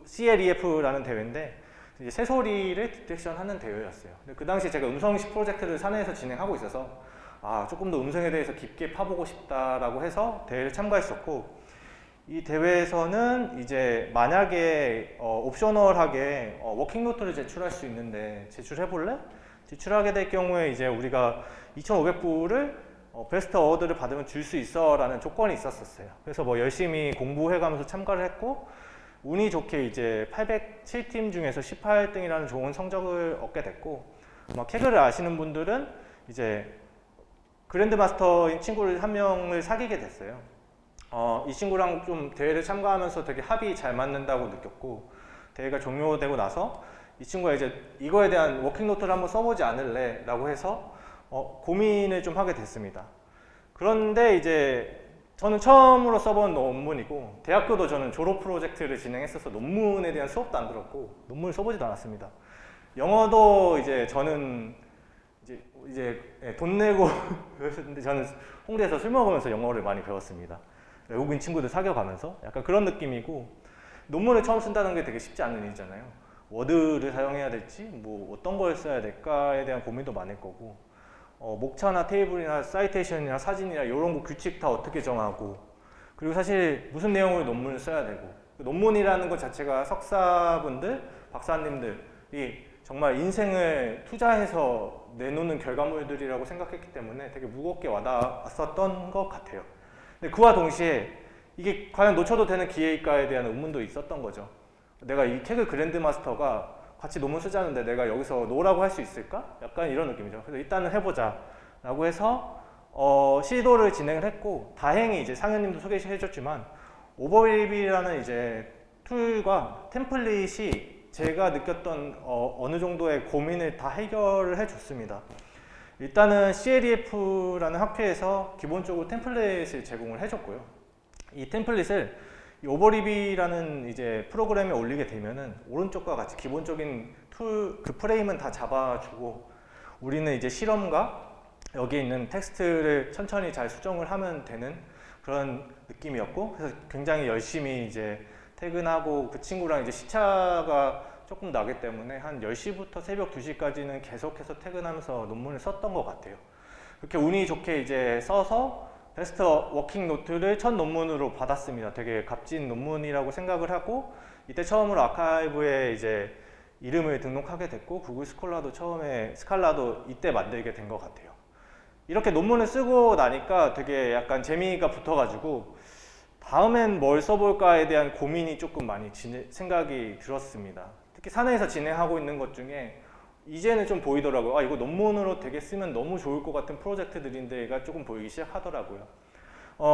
CLEF라는 대회인데 이제 새소리를 디텍션하는 대회였어요. 근데 그 당시 제가 음성인식 프로젝트를 사내에서 진행하고 있어서 조금 더 음성에 대해서 깊게 파보고 싶다라고 해서 대회를 참가했었고, 이 대회에서는 이제 만약에 옵셔널하게 워킹 노트를 제출할 수 있는데 제출해볼래? 제출하게 될 경우에 이제 우리가 2,500불을 베스트 어워드를 받으면 줄 수 있어 라는 조건이 있었어요. 그래서 뭐 열심히 공부해가면서 참가를 했고, 운이 좋게 이제 807팀 중에서 18등이라는 좋은 성적을 얻게 됐고, 케글을 아시는 분들은 이제 그랜드마스터인 친구를 한 명을 사귀게 됐어요. 이 친구랑 좀 대회를 참가하면서 되게 합이 잘 맞는다고 느꼈고, 대회가 종료되고 나서 이 친구가 이제 이거에 대한 워킹노트를 한번 써보지 않을래? 라고 해서 고민을 좀 하게 됐습니다. 그런데 이제 저는 처음으로 써본 논문이고, 대학교도 저는 졸업 프로젝트를 진행했어서 논문에 대한 수업도 안 들었고, 논문을 써보지도 않았습니다. 영어도 이제 저는 이제 돈 내고 배웠는데, 저는 홍대에서 술 먹으면서 영어를 많이 배웠습니다. 외국인 친구들 사귀어가면서 약간 그런 느낌이고, 논문을 처음 쓴다는 게 되게 쉽지 않은 일이잖아요. 워드를 사용해야 될지 뭐 어떤 걸 써야 될까에 대한 고민도 많을 거고, 목차나 테이블이나 사이테이션이나 사진이나 이런 거 규칙 다 어떻게 정하고, 그리고 사실 무슨 내용으로 논문을 써야 되고, 논문이라는 것 자체가 석사분들, 박사님들이 정말 인생을 투자해서 내놓는 결과물들이라고 생각했기 때문에 되게 무겁게 와닿았었던 것 같아요. 근데 그와 동시에 이게 과연 놓쳐도 되는 기회일까에 대한 의문도 있었던 거죠. 내가 이 케글 그랜드마스터가 같이 논문 쓰자는데 내가 여기서 노라고 할 수 있을까? 약간 이런 느낌이죠. 그래서 일단은 해보자 라고 해서 시도를 진행을 했고, 다행히 이제 상현님도 소개해 줬지만 오버립이라는 이제 툴과 템플릿이 제가 느꼈던 어느 정도의 고민을 다 해결을 해줬습니다. 일단은 CLEF라는 학회에서 기본적으로 템플릿을 제공을 해줬고요. 이 템플릿을 이 오버립이라는 이제 프로그램에 올리게 되면은 오른쪽과 같이 기본적인 툴 그 프레임은 다 잡아주고, 우리는 이제 실험과 여기 있는 텍스트를 천천히 잘 수정을 하면 되는 그런 느낌이었고, 그래서 굉장히 열심히 이제 퇴근하고 그 친구랑 이제 시차가 조금 나기 때문에 한 10시부터 새벽 2시까지는 계속해서 퇴근하면서 논문을 썼던 것 같아요. 그렇게 운이 좋게 이제 써서 베스트 워킹 노트를 첫 논문으로 받았습니다. 되게 값진 논문이라고 생각을 하고, 이때 처음으로 아카이브에 이제 이름을 등록하게 됐고, 구글 스콜라도 처음에 스칼라도 이때 만들게 된 것 같아요. 이렇게 논문을 쓰고 나니까 되게 약간 재미가 붙어가지고 다음엔 뭘 써볼까에 대한 고민이 조금 많이 생각이 들었습니다. 특히 사내에서 진행하고 있는 것 중에 이제는 좀 보이더라고요. 이거 논문으로 되게 쓰면 너무 좋을 것 같은 프로젝트들인데가 조금 보이기 시작하더라고요.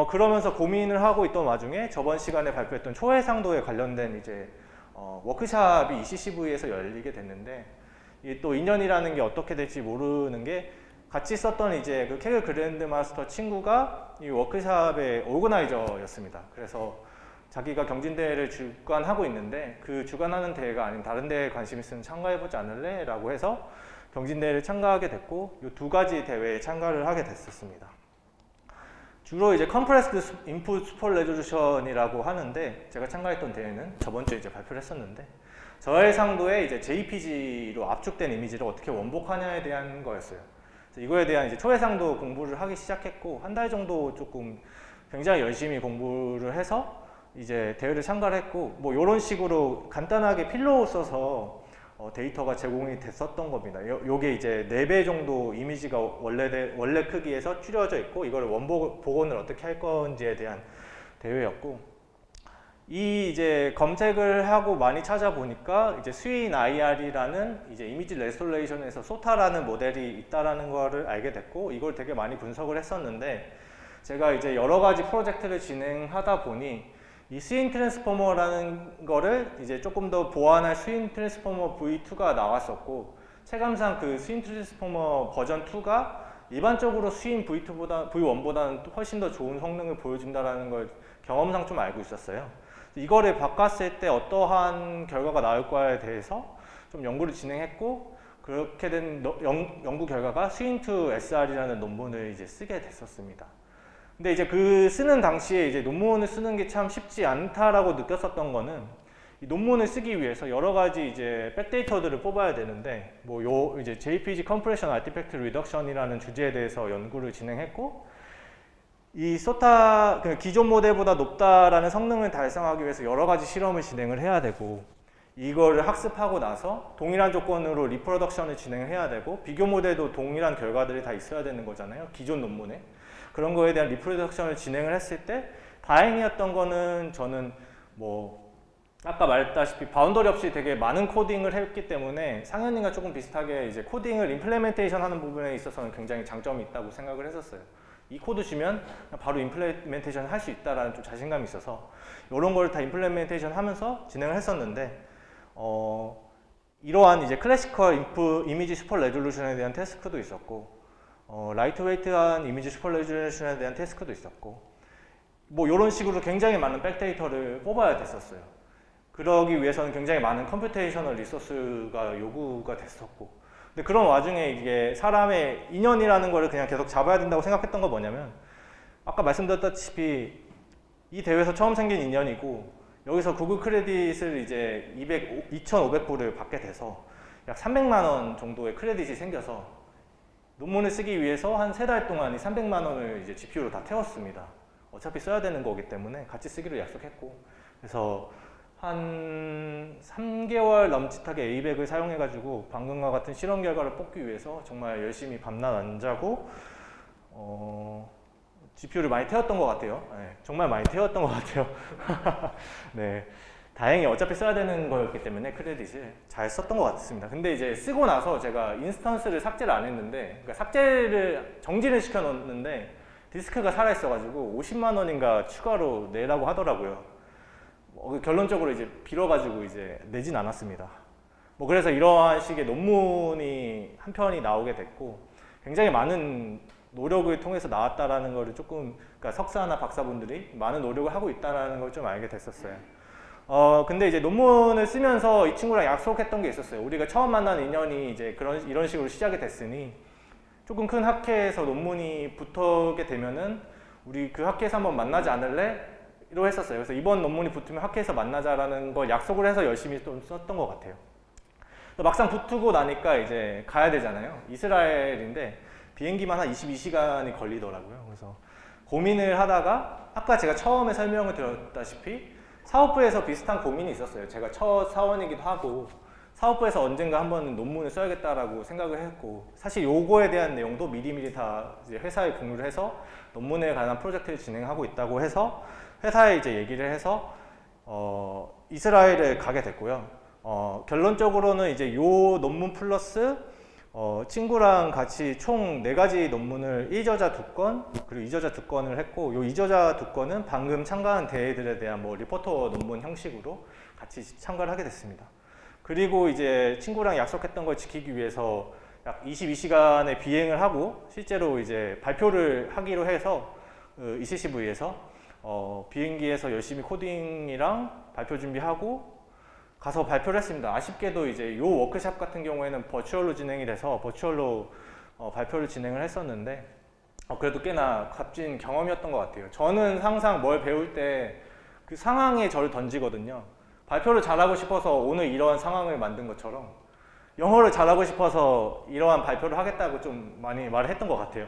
그러면서 고민을 하고 있던 와중에 저번 시간에 발표했던 초해상도에 관련된 이제 워크샵이 ECCV에서 열리게 됐는데, 이게 또 인연이라는 게 어떻게 될지 모르는 게, 같이 썼던 이제 그 케글 그랜드마스터 친구가 이 워크샵의 오거나이저였습니다. 그래서 자기가 경진대회를 주관하고 있는데 그 주관하는 대회가 아닌 다른 대회에 관심 있으면 참가해보지 않을래? 라고 해서 경진대회를 참가하게 됐고, 이 두 가지 대회에 참가를 하게 됐었습니다. 주로 이제 컴프레스드 인풋 슈퍼 레조루션이라고 하는데, 제가 참가했던 대회는 저번 주에 이제 발표를 했었는데, 저해상도의 이제 JPG로 압축된 이미지를 어떻게 원복하냐에 대한 거였어요. 이거에 대한 이제 초해상도 공부를 하기 시작했고, 한 달 정도 조금 굉장히 열심히 공부를 해서 이제 대회를 참가를 했고, 뭐 이런 식으로 간단하게 필로우 써서 데이터가 제공이 됐었던 겁니다. 요게 이제 4배 정도 이미지가 원래 크기에서 줄여져 있고, 이걸 원복 복원을 어떻게 할 건지에 대한 대회였고, 이 이제 검색을 하고 많이 찾아보니까 이제 스윈 IR이라는 이제 이미지 레스토레이션에서 소타라는 모델이 있다라는 거를 알게 됐고, 이걸 되게 많이 분석을 했었는데, 제가 이제 여러 가지 프로젝트를 진행하다 보니 이 스윈 트랜스포머라는 거를 이제 조금 더 보완할 스윈 트랜스포머 V2가 나왔었고, 체감상 그 스윈 트랜스포머 버전 2가 일반적으로 스윈 V1보다는 훨씬 더 좋은 성능을 보여준다는 걸 경험상 좀 알고 있었어요. 이거를 바꿨을 때 어떠한 결과가 나올까에 대해서 좀 연구를 진행했고, 그렇게 된 연구 결과가 Swing to SR이라는 논문을 이제 쓰게 됐었습니다. 근데 이제 그 쓰는 당시에 이제 논문을 쓰는 게 참 쉽지 않다라고 느꼈었던 거는 이 논문을 쓰기 위해서 여러 가지 이제 백데이터들을 뽑아야 되는데 뭐 요 이제 JPG Compression Artifact Reduction이라는 주제에 대해서 연구를 진행했고 이 소타 그 기존 모델보다 높다라는 성능을 달성하기 위해서 여러 가지 실험을 진행을 해야 되고 이거를 학습하고 나서 동일한 조건으로 리프로덕션을 진행을 해야 되고 비교 모델도 동일한 결과들이 다 있어야 되는 거잖아요. 기존 논문에. 그런 거에 대한 리프로덕션을 진행을 했을 때 다행이었던 거는 저는 뭐 아까 말했다시피 바운더리 없이 되게 많은 코딩을 했기 때문에 상현님과 조금 비슷하게 이제 코딩을 임플레멘테이션 하는 부분에 있어서는 굉장히 장점이 있다고 생각을 했었어요. 이 코드 주면 바로 임플레멘테이션 할 수 있다라는 좀 자신감이 있어서 이런 걸 다 임플레멘테이션 하면서 진행을 했었는데 이러한 이제 클래시컬 이미지 슈퍼 레졸루션에 대한 태스크도 있었고 라이트웨이트한 이미지 슈퍼 레졸루션에 대한 태스크도 있었고 뭐 이런 식으로 굉장히 많은 백데이터를 뽑아야 됐었어요. 그러기 위해서는 굉장히 많은 컴퓨테이셔널 리소스가 요구가 됐었고 근데 그런 와중에 이게 사람의 인연이라는 거를 그냥 계속 잡아야 된다고 생각했던 건 뭐냐면 아까 말씀드렸다시피 이 대회에서 처음 생긴 인연이고 여기서 구글 크레딧을 이제 2,500불을 받게 돼서 약 300만 원 정도의 크레딧이 생겨서 논문을 쓰기 위해서 한 3달 동안 이 300만 원을 이제 GPU로 다 태웠습니다. 어차피 써야 되는 거기 때문에 같이 쓰기로 약속했고 그래서 한 3개월 넘짓하게 ABEC을 사용해가지고 방금과 같은 실험 결과를 뽑기 위해서 정말 열심히 밤낮 안 자고 GPU를 많이 태웠던 것 같아요. 네, 정말 많이 태웠던 것 같아요. 네, 다행히 어차피 써야 되는 거였기 때문에 크레딧을 잘 썼던 것 같습니다. 근데 이제 쓰고 나서 제가 인스턴스를 삭제를 안 했는데 그러니까 정지를 시켜놓는데 디스크가 살아있어가지고 50만 원인가 추가로 내라고 하더라고요. 결론적으로 이제 빌어가지고 이제 내진 않았습니다. 뭐 그래서 이러한 식의 논문이 한 편이 나오게 됐고 굉장히 많은 노력을 통해서 나왔다라는 거를 조금 그러니까 석사나 박사분들이 많은 노력을 하고 있다라는 걸 좀 알게 됐었어요. 근데 이제 논문을 쓰면서 이 친구랑 약속했던 게 있었어요. 우리가 처음 만난 인연이 이제 이런 식으로 시작이 됐으니 조금 큰 학회에서 논문이 붙게 되면은 우리 그 학회에서 한번 만나지 않을래? 이러고 했었어요. 그래서 이번 논문이 붙으면 학회에서 만나자라는 걸 약속을 해서 열심히 좀 썼던 것 같아요. 막상 붙고 나니까 이제 가야 되잖아요. 이스라엘인데 비행기만 한 22시간이 걸리더라고요. 그래서 고민을 하다가 아까 제가 처음에 설명을 드렸다시피 사업부에서 비슷한 고민이 있었어요. 제가 첫 사원이기도 하고 사업부에서 언젠가 한번 논문을 써야겠다라고 생각을 했고 사실 요거에 대한 내용도 미리미리 다 이제 회사에 공유를 해서 논문에 관한 프로젝트를 진행하고 있다고 해서 회사에 이제 얘기를 해서 이스라엘에 가게 됐고요. 결론적으로는 이제 요 논문 플러스 친구랑 같이 총 4가지 논문을 1저자 2건 그리고 2저자 2건을 했고 요 2저자 2건은 방금 참가한 대회들에 대한 뭐 리포터 논문 형식으로 같이 참가를 하게 됐습니다. 그리고 이제 친구랑 약속했던 걸 지키기 위해서 약 22시간의 비행을 하고 실제로 이제 발표를 하기로 해서 ECCV에서 비행기에서 열심히 코딩이랑 발표 준비하고 가서 발표를 했습니다. 아쉽게도 이제 요 워크샵 같은 경우에는 버추얼로 진행이 돼서 버추얼로 발표를 진행을 했었는데 그래도 꽤나 값진 경험이었던 것 같아요. 저는 항상 뭘 배울 때 그 상황에 저를 던지거든요. 발표를 잘하고 싶어서 오늘 이러한 상황을 만든 것처럼 영어를 잘하고 싶어서 이러한 발표를 하겠다고 좀 많이 말을 했던 것 같아요.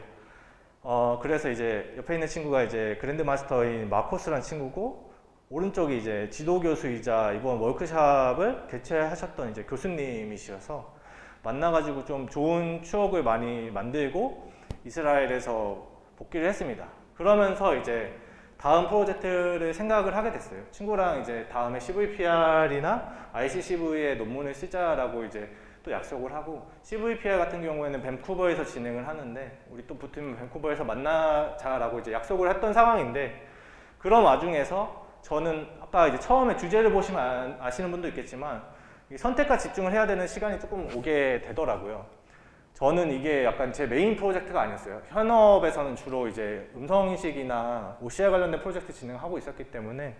그래서 이제 옆에 있는 친구가 이제 그랜드 마스터인 마코스라는 친구고 오른쪽이 이제 지도교수이자 이번 워크샵을 개최하셨던 이제 교수님이셔서 만나가지고 좀 좋은 추억을 많이 만들고 이스라엘에서 복귀를 했습니다. 그러면서 이제 다음 프로젝트를 생각을 하게 됐어요. 친구랑 이제 다음에 CVPR이나 ICCV의 논문을 쓰자라고 이제 또 약속을 하고 CVPR 같은 경우에는 밴쿠버에서 진행을 하는데 우리 또 붙으면 밴쿠버에서 만나자라고 이제 약속을 했던 상황인데 그런 와중에서 저는 아까 이제 처음에 주제를 보시면 아시는 분도 있겠지만 선택과 집중을 해야 되는 시간이 조금 오게 되더라고요. 저는 이게 약간 제 메인 프로젝트가 아니었어요. 현업에서는 주로 이제 음성인식이나 OCR 관련된 프로젝트 진행하고 있었기 때문에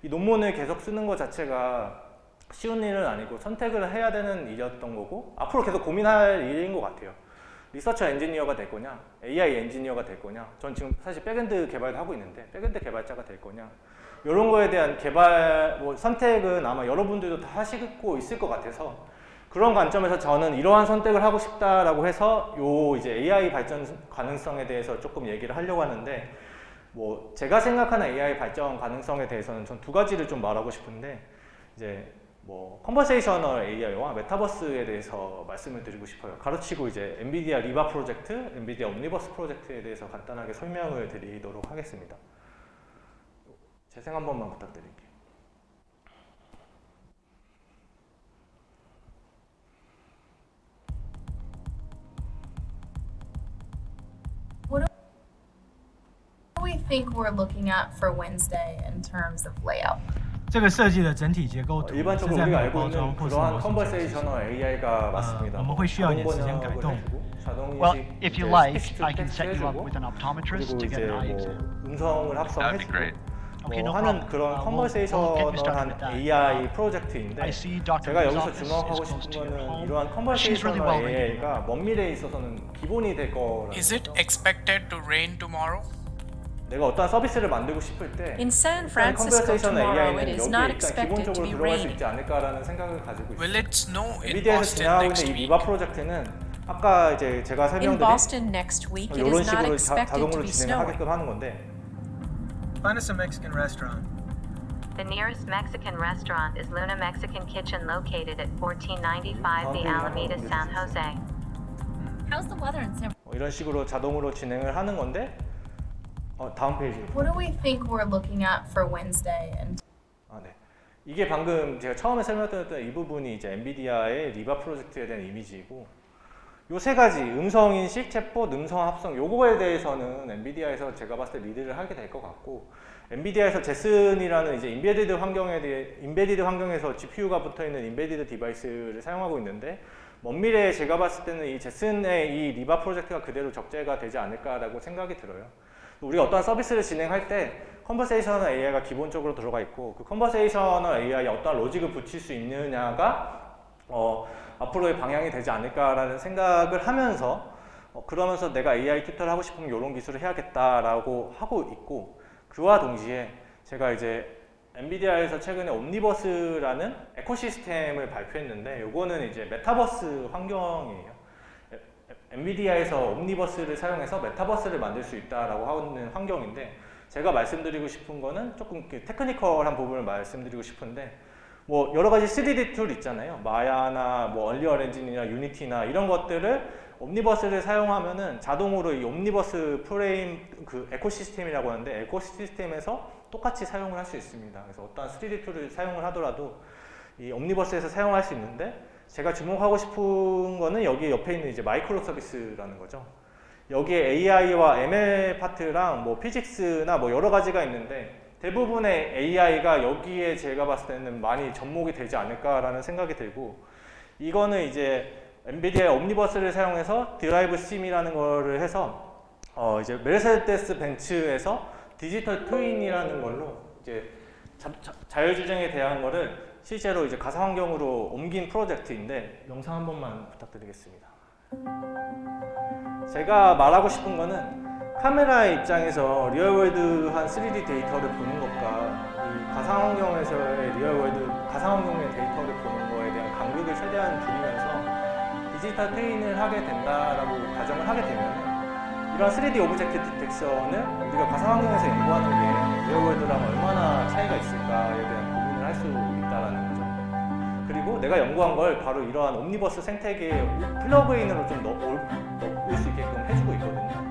이 논문을 계속 쓰는 것 자체가 쉬운 일은 아니고 선택을 해야 되는 일이었던 거고 앞으로 계속 고민할 일인 것 같아요. 리서처 엔지니어가 될 거냐, AI 엔지니어가 될 거냐. 전 지금 사실 백엔드 개발도 하고 있는데 백엔드 개발자가 될 거냐. 이런 거에 대한 개발 선택은 아마 여러분들도 다 하시고 있을 것 같아서 그런 관점에서 저는 이러한 선택을 하고 싶다라고 해서 이제 AI 발전 가능성에 대해서 조금 얘기를 하려고 하는데 제가 생각하는 AI 발전 가능성에 대해서는 전 두 가지를 좀 말하고 싶은데 이제 컨버세이셔널 AI와 메타버스에 대해서 말씀을 드리고 싶어요. 가르치고 이제 엔비디아 리바 프로젝트, 엔비디아 옴니버스 프로젝트에 대해서 간단하게 설명을 드리도록 하겠습니다. 재생 한 번만 부탁드릴게요. What do we think we're looking at for Wednesday in terms of layout? 这个设计的整体结构图是 일반적으로 在 우리가 没有 알고 包装 있는 或是 그러한 模型前实现。 컨버세이셔널 AI가 맞습니다. 我们会需要一点时间改动。 Well, if you like, I can set you up with an optometrist 그리고 to get 이제 an eye exam. 음성을 That'd be 합성해주고 great. Okay, no 하는 problem. 그런 We'll get you 컨버세이셔널한 started with that. AI 프로젝트인데 I see Dr. 제가 Wu's 여기서 office 주목하고 is close 싶은 to your 거는 home. 이러한 She's really 컨버세이셔널 well rated. AI가 먼 미래에 있어서는 기본이 될 거라는 Is it 거죠. expected to rain tomorrow? 내가 어떤 서비스를 만들고 싶을 때 In San 일단 Francisco 컨버세이셔널 tomorrow, it AI는 is 여기에 not 일단 expected to 기본적으로 be 들어갈 수 raining. 있지 않을까라는 생각을 가지고 Will 있습니다. it snow in 엔비디아에서 Boston 진행하고 next 있는 이 week? 리바 프로젝트는 아까 이제 제가 In 설명드린 Boston next week, it 이런 is not 식으로 expected to 자동으로 be 진행을 snowing. 하게끔 하는 건데 Find us a Mexican restaurant. The nearest Mexican restaurant is Luna Mexican Kitchen located at 1495 The Alameda, San Jose. How's the weather in San 이런 식으로 자동으로 진행을 하는 건데 다음 페이지. What do we think we're looking at for Wednesday and 네. 이게 방금 제가 처음에 설명드렸던 이 부분이 이제 엔비디아의 리바 프로젝트에 대한 이미지이고 요 세 가지 음성 인식, 챗봇, 음성 합성 요거에 대해서는 엔비디아에서 제가 봤을 때 리드를 하게 될 것 같고 엔비디아에서 제슨이라는 이제 인베디드 환경에서 GPU가 붙어 있는 인베디드 디바이스를 사용하고 있는데 먼 미래에 제가 봤을 때는 이 제슨의 이 리바 프로젝트가 그대로 적재가 되지 않을까라고 생각이 들어요. 우리가 어떤 서비스를 진행할 때 컨버세이셔널 AI가 기본적으로 들어가 있고 그 컨버세이셔널 AI에 어떤 로직을 붙일 수 있느냐가 앞으로의 방향이 되지 않을까라는 생각을 하면서 그러면서 내가 AI 튜터를 하고 싶으면 이런 기술을 해야겠다라고 하고 있고 그와 동시에 제가 이제 엔비디아에서 최근에 옴니버스라는 에코시스템을 발표했는데 요거는 이제 메타버스 환경이에요. 엔비디아에서 옴니버스를 사용해서 메타버스를 만들 수 있다라고 하는 환경인데 제가 말씀드리고 싶은 거는 조금 테크니컬한 부분을 말씀드리고 싶은데 여러 가지 3D 툴 있잖아요. 마야나 얼리얼 엔진이나 유니티나 이런 것들을 옴니버스를 사용하면은 자동으로 이 옴니버스 프레임 그 에코시스템이라고 하는데 에코시스템에서 똑같이 사용을 할 수 있습니다. 그래서 어떠한 3D 툴을 사용을 하더라도 이 옴니버스에서 사용할 수 있는데 제가 주목하고 싶은 거는 여기 옆에 있는 이제 마이크로 서비스라는 거죠. 여기에 AI와 ML 파트랑 피직스나 여러 가지가 있는데 대부분의 AI가 여기에 제가 봤을 때는 많이 접목이 되지 않을까라는 생각이 들고 이거는 이제 엔비디아 옴니버스를 사용해서 드라이브 심이라는 거를 해서 이제 메르세데스 벤츠에서 디지털 트윈이라는 걸로 이제 자율주행에 대한 거를 실제로 이제 가상 환경으로 옮긴 프로젝트인데 영상 한 번만 부탁드리겠습니다. 제가 말하고 싶은 거는 카메라의 입장에서 리얼월드한 3D 데이터를 보는 것과 이 가상 환경에서의 가상 환경의 데이터를 보는 거에 대한 간극을 최대한 줄이면서 디지털 트윈을 하게 된다라고 가정을 하게 되면 이런 3D 오브젝트 디텍션을 우리가 가상 환경에서 연구하는 게 리얼월드랑 얼마나 차이가 있을까에 대한 고민을 할 수 있다라는 거죠. 그리고 내가 연구한 걸 바로 이러한 옴니버스 생태계에 플러그인으로 좀 넣을 수 있게끔 해주고 있거든요.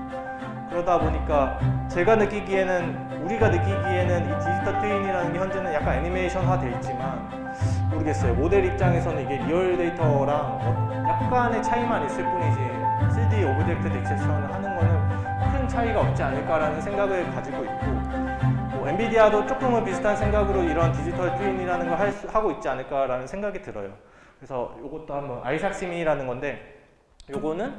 그러다 보니까 우리가 느끼기에는 이 디지털 트윈이라는 게 현재는 약간 애니메이션화 돼 있지만 모르겠어요. 모델 입장에서는 이게 리얼 데이터랑 약간의 차이만 있을 뿐이지 3D 오브젝트 디텍션을 하는 거는 큰 차이가 없지 않을까라는 생각을 가지고 있고 엔비디아도 조금은 비슷한 생각으로 이런 디지털 트윈이라는 걸 하고 있지 않을까라는 생각이 들어요. 그래서 이것도 한번 아이삭 심이라는 건데 요거는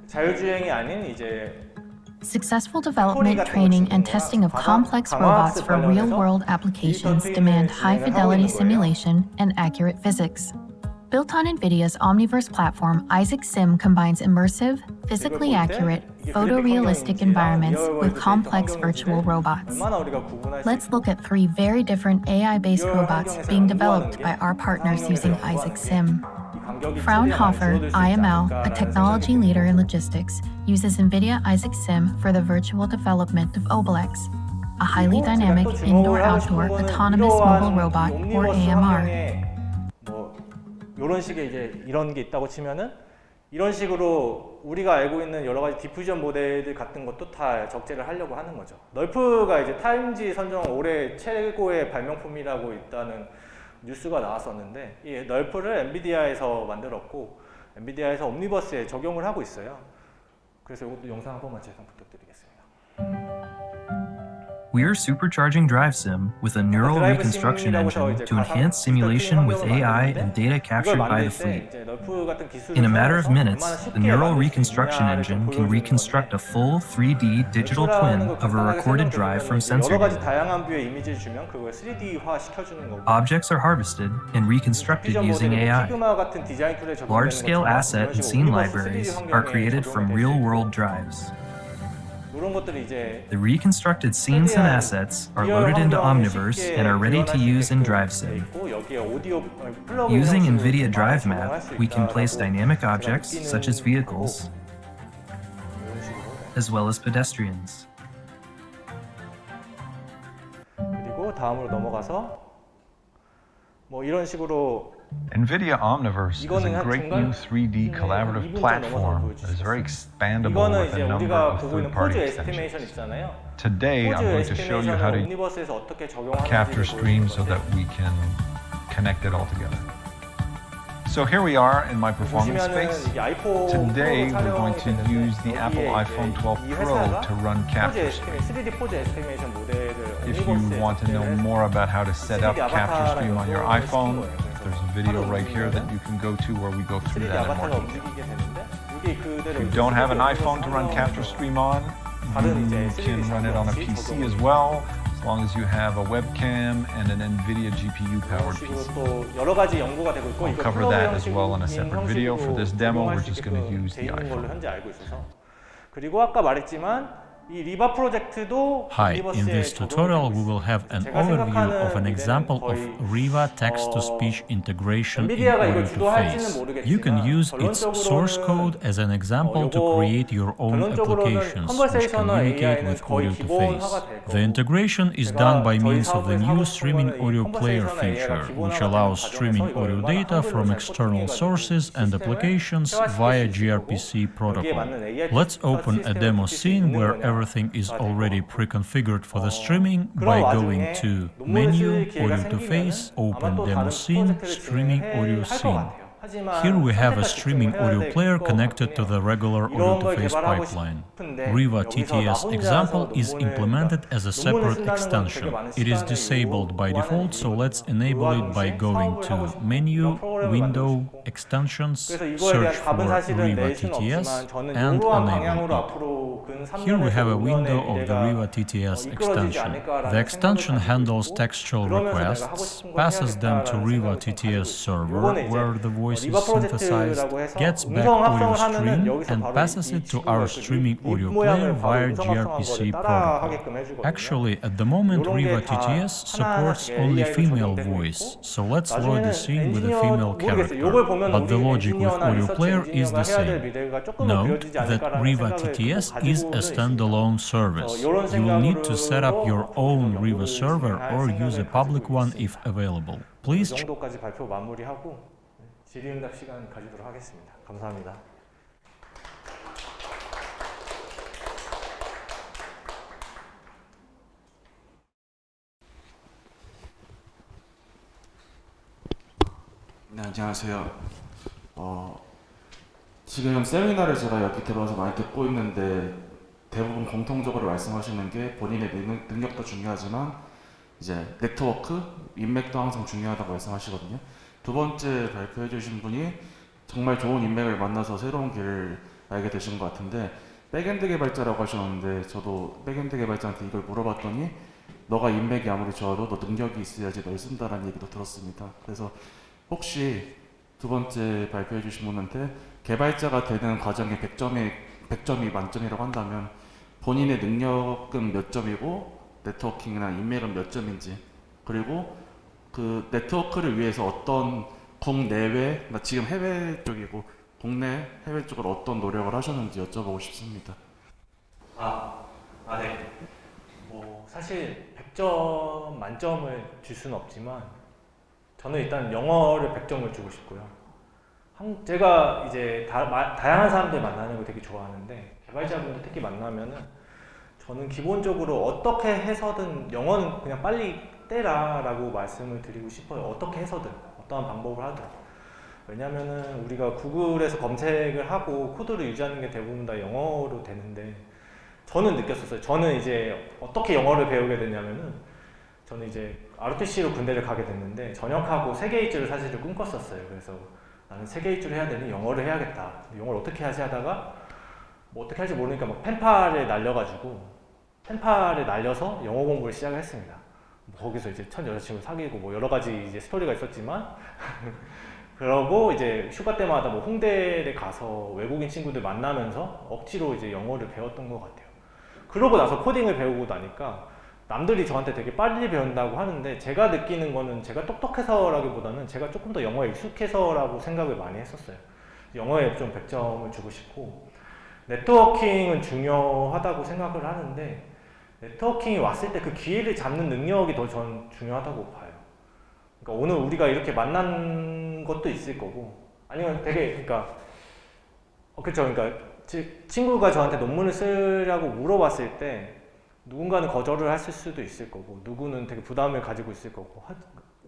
자율주행이 아닌 이제 Successful development, training, and testing of complex robots for real-world applications demand high-fidelity simulation and accurate physics. Built on NVIDIA's Omniverse platform, Isaac Sim combines immersive, physically accurate, photorealistic environments with complex virtual robots. Let's look at 3 very different AI-based robots being developed by our partners using Isaac Sim. Fraunhofer IML, a technology leader in logistics, uses NVIDIA Isaac Sim for the virtual development of Obelix, a highly dynamic indoor-outdoor autonomous mobile robot, or AMR. 이런 식의 이제 이런 게 있다고 치면은 이런 식으로 우리가 알고 있는 여러 가지 디퓨전 모델들 같은 것도 다 적재를 하려고 하는 거죠. 널프가 이제 타임지 선정 올해 최고의 발명품이라고 일단은 뉴스가 나왔었는데 이 널프를 엔비디아에서 만들었고 엔비디아에서 옴니버스에 적용을 하고 있어요. 그래서 이것도 영상 한 번만 재생 부탁드리겠습니다. We are supercharging DriveSim with a neural reconstruction engine to enhance simulation with AI and data captured by the fleet. In a matter of minutes, the neural reconstruction engine can reconstruct a full 3D digital twin of a recorded drive from sensor data. Objects are harvested and reconstructed using AI. Large-scale asset and scene libraries are created from real-world drives. The reconstructed scenes and assets are loaded into Omniverse and are ready to use in DriveSim. Using NVIDIA Drive Map, we can place dynamic objects such as vehicles, as well as pedestrians. 그리고 다음으로 넘어가서 뭐 이런 식으로 NVIDIA Omniverse is a great new 3D collaborative platform that is very expandable with a number of third-party extensions. Today, I'm going to show you how to capture streams so that we can connect it all together. So here we are in my performance space. Today, we're going to use the Apple iPhone 12 Pro to run Capture Stream. If you want to know more about how to set up Capture Stream on your iPhone, there's a video right here that you can go to where we go through that in more detail. If you don't have an iPhone to run Capture Stream on, you can run it on a PC as well, as long as you have a webcam and an NVIDIA GPU-powered PC. I'll cover that as well in a separate video. For this demo, we're just going to use the iPhone. 그리고 아까 말했지만 Hi, in this tutorial we will have an overview of an example of Riva text-to-speech integration in Audio2Face. You can use its source code as an example to create your own applications which communicate with Audio2Face. The integration is done by means of the new Streaming Audio Player feature, which allows streaming audio data from external sources and applications via gRPC protocol. Let's open a demo scene where everything is already pre-configured for the streaming by going to Menu, Audio2Face, Open Demo Scene, Streaming Audio Scene. Here we have a streaming audio player connected to the regular Audio2Face pipeline. Riva TTS example is implemented as a separate extension. It is disabled by default, so let's enable it by going to Menu, Window, Extensions, search for Riva TTS, and enable it. Here we have a window of the Riva TTS extension. The extension handles textual requests, passes them to Riva TTS server, where the voice is synthesized, gets back audio stream, and passes it to our streaming audio player via gRPC protocol. Actually, at the moment, Riva TTS supports only female voice, so let's load the scene with a female character. But the logic with audio player is the same. Note that Riva TTS is a standalone service. You will need to set up your own Riva server or use a public one if available. Please 질의응답 시간 가지도록 하겠습니다. 감사합니다. 네, 안녕하세요. 지금 세미나를 제가 여기 들어와서 많이 듣고 있는데 대부분 공통적으로 말씀하시는 게 본인의 능력도 중요하지만 이제 네트워크, 인맥도 항상 중요하다고 말씀하시거든요. 두 번째 발표해 주신 분이 정말 좋은 인맥을 만나서 새로운 길을 알게 되신 것 같은데 백엔드 개발자라고 하셨는데 저도 백엔드 개발자한테 이걸 물어봤더니 너가 인맥이 아무리 좋아도 너 능력이 있어야지 널 쓴다라는 얘기도 들었습니다. 그래서 혹시 두 번째 발표해 주신 분한테 개발자가 되는 과정에 100점이 만점이라고 한다면 본인의 능력은 몇 점이고 네트워킹이나 인맥은 몇 점인지, 그리고 그 네트워크를 위해서 어떤 국내외, 지금 해외 쪽이고 국내, 해외 쪽으로 어떤 노력을 하셨는지 여쭤보고 싶습니다. 네. 사실 100점 만점을 줄 수는 없지만 저는 일단 영어를 100점을 주고 싶고요. 제가 이제 다양한 사람들 만나는 걸 되게 좋아하는데 개발자분들 특히 만나면은 저는 기본적으로 어떻게 해서든 영어는 그냥 빨리 떼라 라고 말씀을 드리고 싶어요. 어떻게 해서든 어떠한 방법을 하든. 왜냐면은 우리가 구글에서 검색을 하고 코드를 유지하는 게 대부분 다 영어로 되는데 저는 느꼈었어요. 저는 이제 어떻게 영어를 배우게 됐냐면은 저는 이제 ROTC로 군대를 가게 됐는데 전역하고 세계 일주를 사실은 꿈꿨었어요. 그래서 나는 세계 일주를 해야 되니 영어를 해야겠다. 영어를 어떻게 하지 하다가 뭐 어떻게 할지 모르니까 막 펜팔을 날려서 영어 공부를 시작을 했습니다. 거기서 이제 첫 여자친구 사귀고 뭐 여러 가지 이제 스토리가 있었지만 그러고 이제 휴가 때마다 뭐 홍대에 가서 외국인 친구들 만나면서 억지로 이제 영어를 배웠던 것 같아요. 그러고 나서 코딩을 배우고 나니까 남들이 저한테 되게 빨리 배운다고 하는데 제가 느끼는 거는 제가 똑똑해서라기보다는 제가 조금 더 영어에 익숙해서라고 생각을 많이 했었어요. 영어에 좀 100점을 주고 싶고 네트워킹은 중요하다고 생각을 하는데 네트워킹이 왔을 때 그 기회를 잡는 능력이 더 전 중요하다고 봐요. 그러니까 오늘 우리가 이렇게 만난 것도 있을 거고 아니면 되게 그쵸. 그러니까 친구가 저한테 논문을 쓰라고 물어봤을 때 누군가는 거절을 했을 수도 있을 거고 누구는 되게 부담을 가지고 있을 거고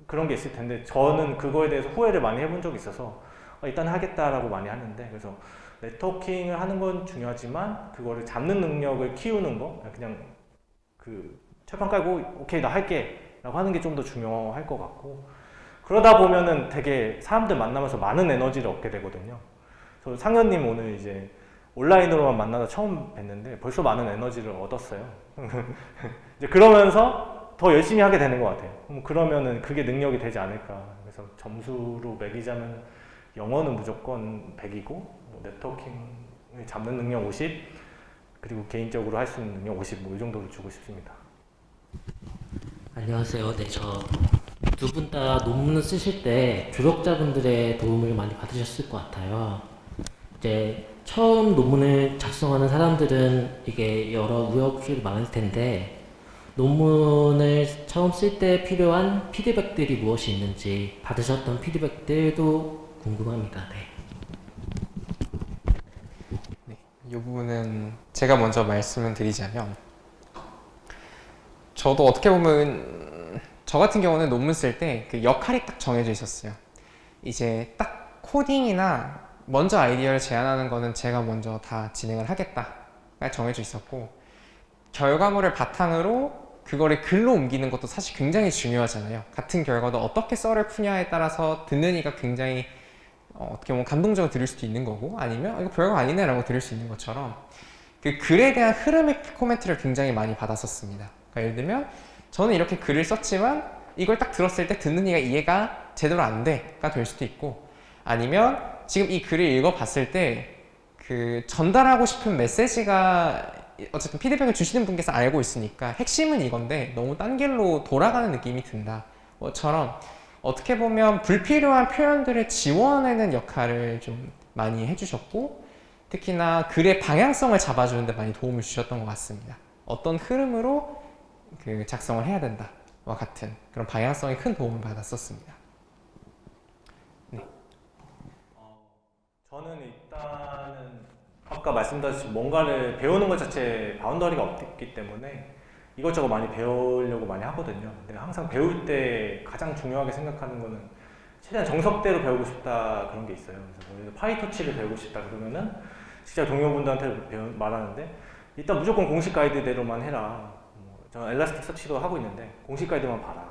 그런 게 있을 텐데 저는 그거에 대해서 후회를 많이 해본 적이 있어서 일단 하겠다라고 많이 하는데 그래서 네트워킹을 하는 건 중요하지만 그거를 잡는 능력을 키우는 거 그냥 그 철판 깔고 오케이 나 할게 라고 하는 게 좀 더 중요할 것 같고 그러다 보면은 되게 사람들 만나면서 많은 에너지를 얻게 되거든요. 저 상현님 오늘 이제 온라인으로만 만나서 처음 뵀는데 벌써 많은 에너지를 얻었어요. 이제 그러면서 더 열심히 하게 되는 것 같아요. 그러면은 그게 능력이 되지 않을까. 그래서 점수로 매기자면 영어는 무조건 100이고 네트워킹을 잡는 능력 50 그리고 개인적으로 할 수 있는 능력 50 뭐 이 정도로 주고 싶습니다. 안녕하세요. 네, 저 두 분 다 논문을 쓰실 때 조력자분들의 도움을 많이 받으셨을 것 같아요. 이제 처음 논문을 작성하는 사람들은 이게 여러 우여곡절이 많을 텐데 논문을 처음 쓸 때 필요한 피드백들이 무엇이 있는지 받으셨던 피드백들도 궁금합니다. 네, 이 부분은 제가 먼저 말씀을 드리자면 저도 어떻게 보면 저 같은 경우는 논문 쓸 때 그 역할이 딱 정해져 있었어요. 이제 딱 코딩이나 먼저 아이디어를 제안하는 거는 제가 먼저 다 진행을 하겠다가 정해져 있었고 결과물을 바탕으로 그거를 글로 옮기는 것도 사실 굉장히 중요하잖아요. 같은 결과도 어떻게 썰을 푸냐에 따라서 듣는 이가 굉장히 어떻게 보면 감동적으로 들을 수도 있는 거고 아니면 이거 별거 아니네 라고 들을 수 있는 것처럼 그 글에 대한 흐름의 코멘트를 굉장히 많이 받았었습니다. 그러니까 예를 들면 저는 이렇게 글을 썼지만 이걸 딱 들었을 때 듣는 이가 이해가 제대로 안 돼가 될 수도 있고 아니면 지금 이 글을 읽어봤을 때 그 전달하고 싶은 메시지가 어쨌든 피드백을 주시는 분께서 알고 있으니까 핵심은 이건데 너무 딴 길로 돌아가는 느낌이 든다 처럼 어떻게 보면 불필요한 표현들을 지워내는 역할을 좀 많이 해주셨고 특히나 글의 방향성을 잡아주는 데 많이 도움을 주셨던 것 같습니다. 어떤 흐름으로 그 작성을 해야 된다와 같은 그런 방향성에 큰 도움을 받았었습니다. 네. 저는 일단은 아까 말씀드렸듯이 뭔가를 배우는 것 자체에 바운더리가 없기 때문에 이것저것 많이 배우려고 많이 하거든요. 근데 항상 배울 때 가장 중요하게 생각하는 거는 최대한 정석대로 배우고 싶다 그런 게 있어요. 그래서 파이토치를 배우고 싶다 그러면은 진짜 동료분들한테 말하는데 일단 무조건 공식 가이드대로만 해라. 저는 엘라스틱 서치도 하고 있는데 공식 가이드만 봐라.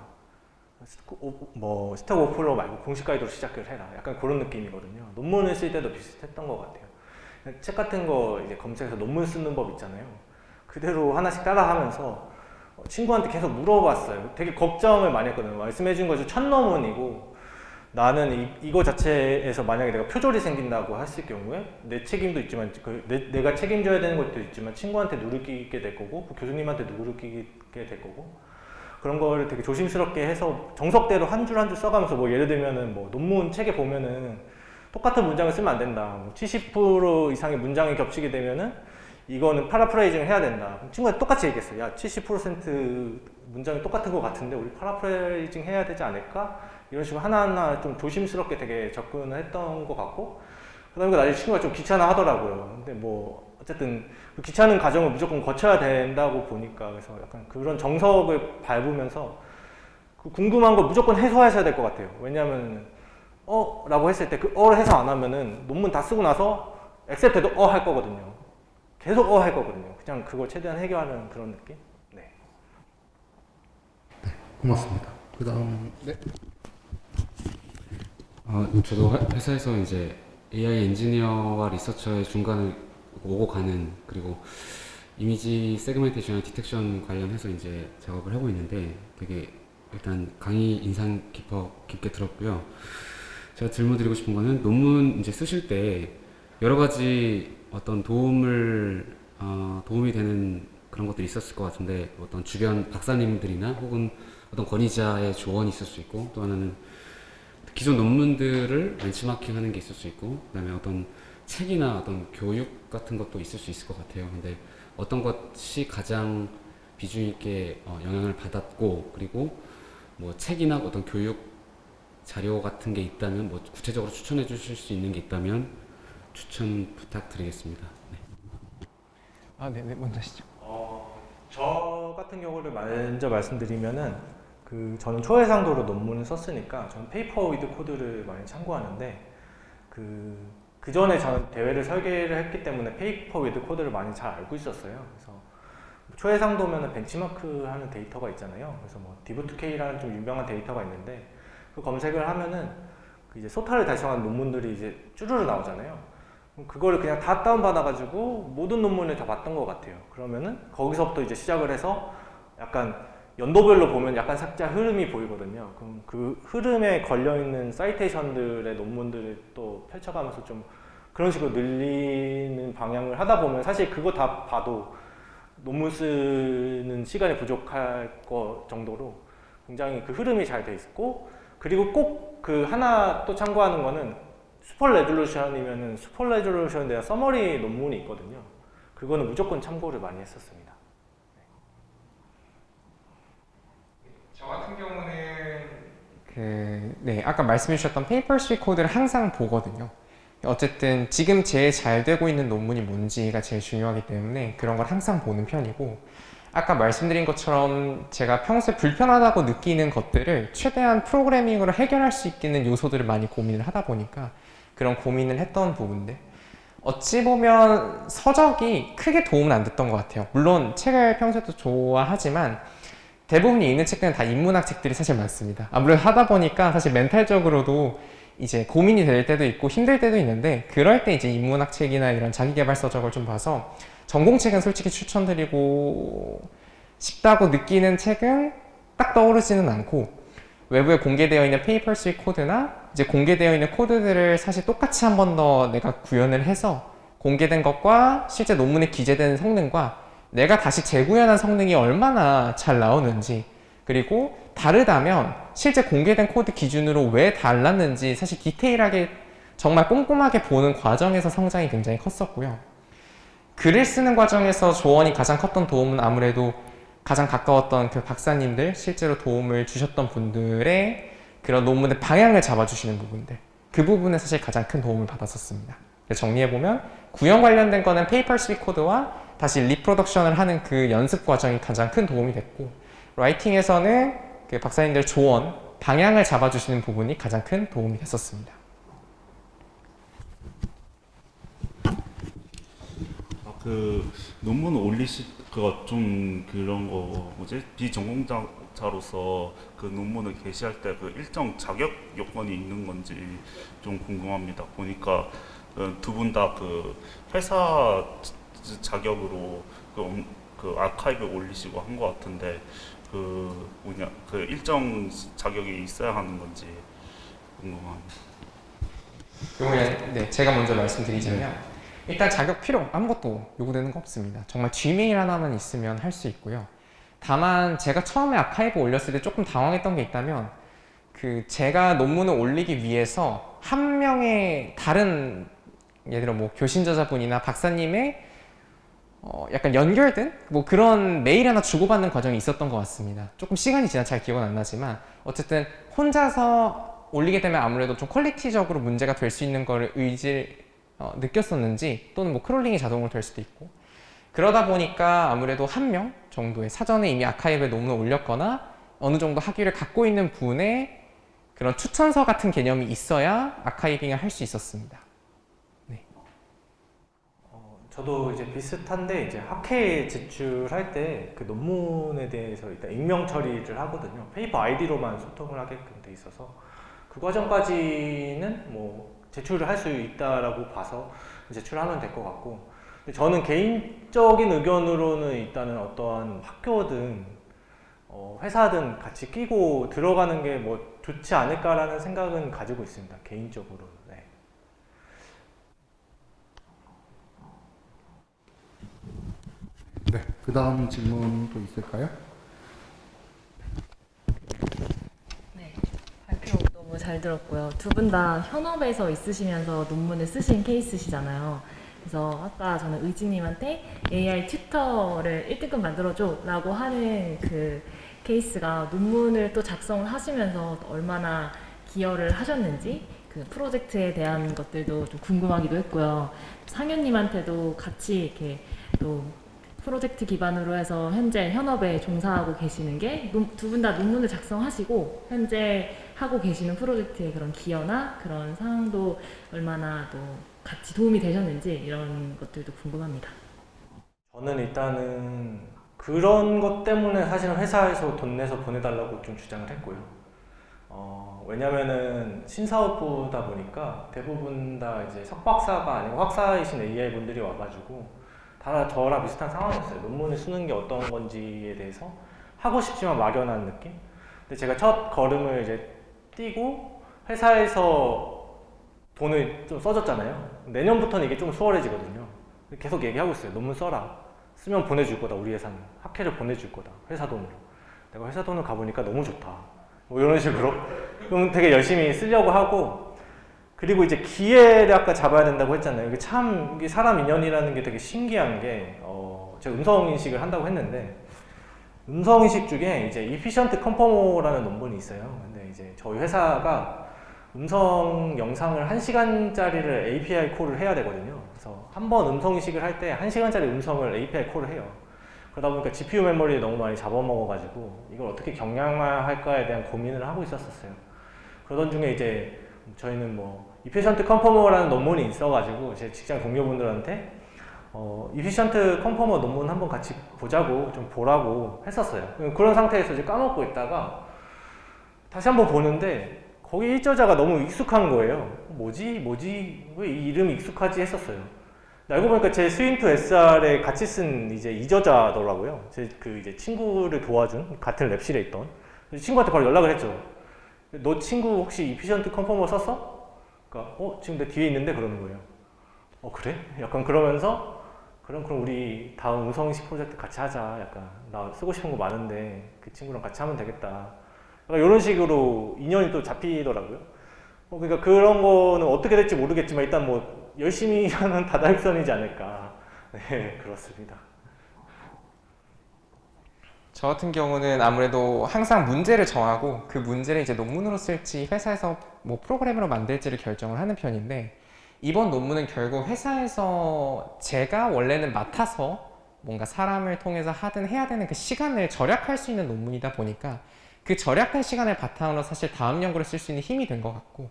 뭐 스택 오버플로우 말고 공식 가이드로 시작을 해라. 약간 그런 느낌이거든요. 논문을 쓸 때도 비슷했던 것 같아요. 책 같은 거 이제 검색해서 논문 쓰는 법 있잖아요. 그대로 하나씩 따라하면서 친구한테 계속 물어봤어요. 되게 걱정을 많이 했거든요. 말씀해준 것이 첫 논문이고 나는 이거 자체에서 만약에 내가 표절이 생긴다고 했을 경우에 내 책임도 있지만 내가 책임져야 되는 것도 있지만 친구한테 누를 끼게 될 거고 교수님한테 누를 끼게 될 거고 그런 걸 되게 조심스럽게 해서 정석대로 한 줄 한 줄 써가면서 뭐 예를 들면은 뭐 논문 책에 보면은 똑같은 문장을 쓰면 안 된다. 뭐 70% 이상의 문장이 겹치게 되면은 이거는 파라프레이징을 해야 된다. 친구가 똑같이 얘기했어요. 야, 70% 문장이 똑같은 것 같은데 우리 파라프레이징 해야 되지 않을까? 이런 식으로 하나하나 좀 조심스럽게 되게 접근을 했던 것 같고 그다음에 나중에 친구가 좀 귀찮아 하더라고요. 근데 뭐 어쨌든 그 귀찮은 과정을 무조건 거쳐야 된다고 보니까 그래서 약간 그런 정석을 밟으면서 그 궁금한 걸 무조건 해소하셔야 될 것 같아요. 왜냐하면 라고 했을 때 그 어를 해소 안 하면은 논문 다 쓰고 나서 액셉트도 할 거거든요. 계속 할 거거든요. 그냥 그걸 최대한 해결하는 그런 느낌? 네. 고맙습니다. 그 다음, 네. 저도 회사에서 이제 AI 엔지니어와 리서처의 중간을 오고 가는 그리고 이미지 세그멘테이션, 디텍션 관련해서 이제 작업을 하고 있는데 되게 일단 강의 인상 깊게 들었고요. 제가 질문 드리고 싶은 거는 논문 이제 쓰실 때 여러 가지 어떤 도움이 되는 그런 것들이 있었을 것 같은데 어떤 주변 박사님들이나 혹은 어떤 권위자의 조언이 있을 수 있고 또 하나는 기존 논문들을 벤치마킹 하는 게 있을 수 있고 그다음에 어떤 책이나 어떤 교육 같은 것도 있을 수 있을 것 같아요. 근데 어떤 것이 가장 비중 있게 영향을 받았고 그리고 뭐 책이나 어떤 교육 자료 같은 게 있다면 뭐 구체적으로 추천해 주실 수 있는 게 있다면 추천 부탁드리겠습니다. 네. 네네, 먼저 하시죠. 저 같은 경우를 먼저 말씀드리면은 저는 초해상도로 논문을 썼으니까 저는 페이퍼 위드 코드를 많이 참고하는데 그 전에 저는 대회를 설계를 했기 때문에 페이퍼 위드 코드를 많이 잘 알고 있었어요. 그래서 초해상도면은 벤치마크 하는 데이터가 있잖아요. 그래서 뭐 디브2K라는 좀 유명한 데이터가 있는데 그 검색을 하면은 이제 소타를 달성한 논문들이 이제 쭈루루 나오잖아요. 그거를 그냥 다 다운받아가지고 모든 논문을 다 봤던 것 같아요. 그러면은 거기서부터 이제 시작을 해서 약간 연도별로 보면 약간 살짝 흐름이 보이거든요. 그럼 그 흐름에 걸려있는 사이테이션들의 논문들을 또 펼쳐가면서 좀 그런 식으로 늘리는 방향을 하다 보면 사실 그거 다 봐도 논문 쓰는 시간이 부족할 거 정도로 굉장히 그 흐름이 잘 돼 있고 그리고 꼭 그 하나 또 참고하는 거는 슈퍼 레졸루션이면은 슈퍼 레졸루션에 대한 서머리 논문이 있거든요. 그거는 무조건 참고를 많이 했었습니다. 저 같은 경우는 아까 말씀해 주셨던 페이퍼 스윗 코드를 항상 보거든요. 어쨌든 지금 제일 잘 되고 있는 논문이 뭔지가 제일 중요하기 때문에 그런 걸 항상 보는 편이고 아까 말씀드린 것처럼 제가 평소에 불편하다고 느끼는 것들을 최대한 프로그래밍으로 해결할 수 있는 요소들을 많이 고민을 하다 보니까 그런 고민을 했던 부분들 어찌 보면 서적이 크게 도움은 안 됐던 것 같아요. 물론 책을 평소에도 좋아하지만 대부분이 읽는 책들은 다 인문학 책들이 사실 많습니다. 아무래도 하다 보니까 사실 멘탈적으로도 이제 고민이 될 때도 있고 힘들 때도 있는데 그럴 때 이제 인문학 책이나 이런 자기계발 서적을 좀 봐서 전공책은 솔직히 추천드리고 싶다고 느끼는 책은 딱 떠오르지는 않고 외부에 공개되어 있는 페이퍼 스윗 코드나 이제 공개되어 있는 코드들을 사실 똑같이 한 번 더 내가 구현을 해서 공개된 것과 실제 논문에 기재된 성능과 내가 다시 재구현한 성능이 얼마나 잘 나오는지 그리고 다르다면 실제 공개된 코드 기준으로 왜 달랐는지 사실 디테일하게 정말 꼼꼼하게 보는 과정에서 성장이 굉장히 컸었고요. 글을 쓰는 과정에서 조언이 가장 컸던 도움은 아무래도 가장 가까웠던 그 박사님들, 실제로 도움을 주셨던 분들의 그런 논문의 방향을 잡아주시는 부분들 그 부분에 사실 가장 큰 도움을 받았었습니다. 정리해보면 구현 관련된 거는 페이퍼 스윗 코드와 다시 리프로덕션을 하는 그 연습 과정이 가장 큰 도움이 됐고 라이팅에서는 그 박사님들 조언, 방향을 잡아주시는 부분이 가장 큰 도움이 됐었습니다. 그 논문 그거 좀 그런 거 뭐지 비전공자로서 그 논문을 게시할 때 그 일정 자격 요건이 있는 건지 좀 궁금합니다. 보니까 두 분 다 그 회사 자격으로 그 아카이브 올리시고 한 것 같은데 그 일정 자격이 있어야 하는 건지 궁금합니다. 그러면 네, 제가 먼저 말씀드리자면 일단 자격 필요 아무것도 요구되는 거 없습니다. 정말 G메일 하나만 있으면 할 수 있고요. 다만 제가 처음에 아카이브 올렸을 때 조금 당황했던 게 있다면 그 제가 논문을 올리기 위해서 한 명의 다른 예를 들어 뭐 교신저자분이나 박사님의 약간 연결된 뭐 그런 메일 하나 주고받는 과정이 있었던 것 같습니다. 조금 시간이 지나 잘 기억은 안 나지만 어쨌든 혼자서 올리게 되면 아무래도 좀 퀄리티적으로 문제가 될 수 있는 거를 느꼈었는지 또는 뭐 크롤링이 자동으로 될 수도 있고 그러다 보니까 아무래도 한 명 정도의 사전에 이미 아카이브에 논문을 올렸거나 어느 정도 학위를 갖고 있는 분의 그런 추천서 같은 개념이 있어야 아카이빙을 할 수 있었습니다. 네. 저도 이제 비슷한데 이제 학회 제출할 때 그 논문에 대해서 일단 익명 처리를 하거든요. 페이퍼 아이디로만 소통을 하게끔 돼 있어서 그 과정까지는 뭐 제출을 할 수 있다라고 봐서 제출하면 될 것 같고 근데 저는 개인적인 의견으로는 일단은 어떠한 학교든 회사든 같이 끼고 들어가는 게 뭐 좋지 않을까라는 생각은 가지고 있습니다. 개인적으로는. 네. 네, 그 다음 질문 또 있을까요? 네, 발표 너무 잘 들었고요. 두 분 다 현업에서 있으시면서 논문을 쓰신 케이스시잖아요. 그래서 아까 저는 의지님한테 AI 튜터를 1등급 만들어줘 라고 하는 그 케이스가 논문을 또 작성을 하시면서 얼마나 기여를 하셨는지 그 프로젝트에 대한 것들도 좀 궁금하기도 했고요. 상현님한테도 같이 이렇게 또 프로젝트 기반으로 해서 현재 현업에 종사하고 계시는 게 두 분 다 논문을 작성하시고 현재 하고 계시는 프로젝트의 그런 기여나 그런 상황도 얼마나 또 같이 도움이 되셨는지 이런 것들도 궁금합니다. 저는 일단은 그런 것 때문에 사실은 회사에서 돈 내서 보내달라고 좀 주장을 했고요. 왜냐면은 신사업부다 보니까 대부분 다 이제 석박사가 아니고 학사이신 AI 분들이 와가지고 다 저랑 비슷한 상황이었어요. 논문을 쓰는 게 어떤 건지에 대해서 하고 싶지만 막연한 느낌? 근데 제가 첫 걸음을 이제 띄고 회사에서 돈을 좀 써줬잖아요. 내년부터는 이게 좀 수월해지거든요. 계속 얘기하고 있어요. 논문 써라. 쓰면 보내줄 거다. 우리 회사는. 학회를 보내줄 거다. 회사 돈으로. 내가 회사 돈을 가보니까 너무 좋다. 뭐 이런 식으로. 그럼 되게 열심히 쓰려고 하고 그리고 이제 기회를 아까 잡아야 된다고 했잖아요. 이게 참 이게 사람 인연이라는 게 되게 신기한 게 제가 음성인식을 한다고 했는데 음성인식 중에 이제 Efficient Conformer라는 논문이 있어요. 근데 이제 저희 회사가 음성 영상을 1시간짜리를 API 콜을 해야 되거든요. 그래서 한 번 음성인식을 할 때 1시간짜리 음성을 API 콜을 해요. 그러다 보니까 GPU 메모리를 너무 많이 잡아먹어가지고 이걸 어떻게 경량화할까에 대한 고민을 하고 있었어요. 그러던 중에 이제 저희는 뭐 Efficient Conformer라는 논문이 있어가지고 제 직장 동료분들한테 Efficient Conformer 논문 한번 같이 보자고 좀 보라고 했었어요. 그런 상태에서 이제 까먹고 있다가 다시 한번 보는데 거기 일저자가 너무 익숙한 거예요. 뭐지? 왜 이 이름이 익숙하지? 했었어요. 알고 보니까 제 스윈투 SR에 같이 쓴 이제 이저자더라고요. 제 그 이제 친구를 도와준 같은 랩실에 있던 친구한테 바로 연락을 했죠. 너 친구 혹시 Efficient Conformer 썼어? 그러니까 지금 내 뒤에 있는데 그러는 거예요. 그래? 약간 그러면서 그럼 우리 다음 음성인식 프로젝트 같이 하자. 약간 나 쓰고 싶은 거 많은데 그 친구랑 같이 하면 되겠다. 이런 식으로 인연이 또 잡히더라고요. 그러니까 그런 거는 어떻게 될지 모르겠지만 일단 뭐 열심히 하는 다다익선이지 않을까. 네, 그렇습니다. 저 같은 경우는 아무래도 항상 문제를 정하고 그 문제를 이제 논문으로 쓸지 회사에서 뭐 프로그램으로 만들지를 결정을 하는 편인데 이번 논문은 결국 회사에서 제가 원래는 맡아서 뭔가 사람을 통해서 하든 해야 되는 그 시간을 절약할 수 있는 논문이다 보니까 그 절약한 시간을 바탕으로 사실 다음 연구를 쓸 수 있는 힘이 된 것 같고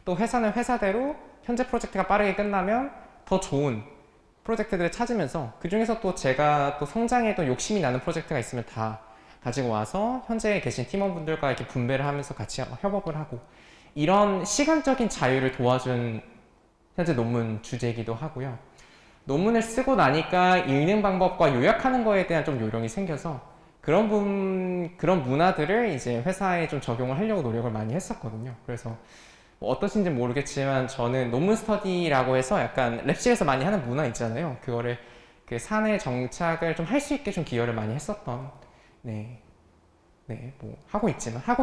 또 회사는 회사대로 현재 프로젝트가 빠르게 끝나면 더 좋은 프로젝트들을 찾으면서 그 중에서 또 제가 또 성장에 또 욕심이 나는 프로젝트가 있으면 다 가지고 와서 현재 계신 팀원분들과 이렇게 분배를 하면서 같이 협업을 하고 이런 시간적인 자유를 도와준 현재 논문 주제이기도 하고요. 논문을 쓰고 나니까 읽는 방법과 요약하는 거에 대한 좀 요령이 생겨서 그런 문화들을 이제 회사에 좀 적용을 하려고 노력을 많이 했었거든요. 그래서 뭐 어떠신지 모르겠지만 저는 논문 스터디라고 해서 약간 랩실에서 많이 하는 문화 있잖아요. 그거를 그 사내 정착을 좀 할 수 있게 좀 기여를 많이 했었던, 뭐 하고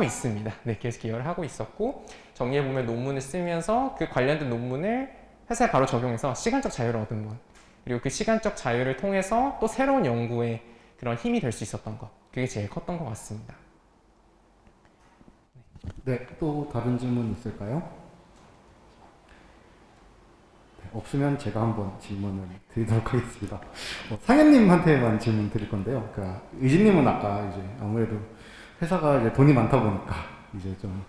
있습니다. 네, 계속 기여를 하고 있었고, 정리해보면 논문을 쓰면서 그 관련된 논문을 회사에 바로 적용해서 시간적 자유를 얻은 것, 그리고 그 시간적 자유를 통해서 또 새로운 연구에 그런 힘이 될 수 있었던 것, 그게 제일 컸던 것 같습니다. 네, 또 다른 질문 있을까요? 네, 없으면 제가 한번 질문을 드리도록 하겠습니다. 상현님한테만 질문 드릴 건데요. 그러니까 의진님은 아까 이제 아무래도 회사가 이제 돈이 많다 보니까 이제 좀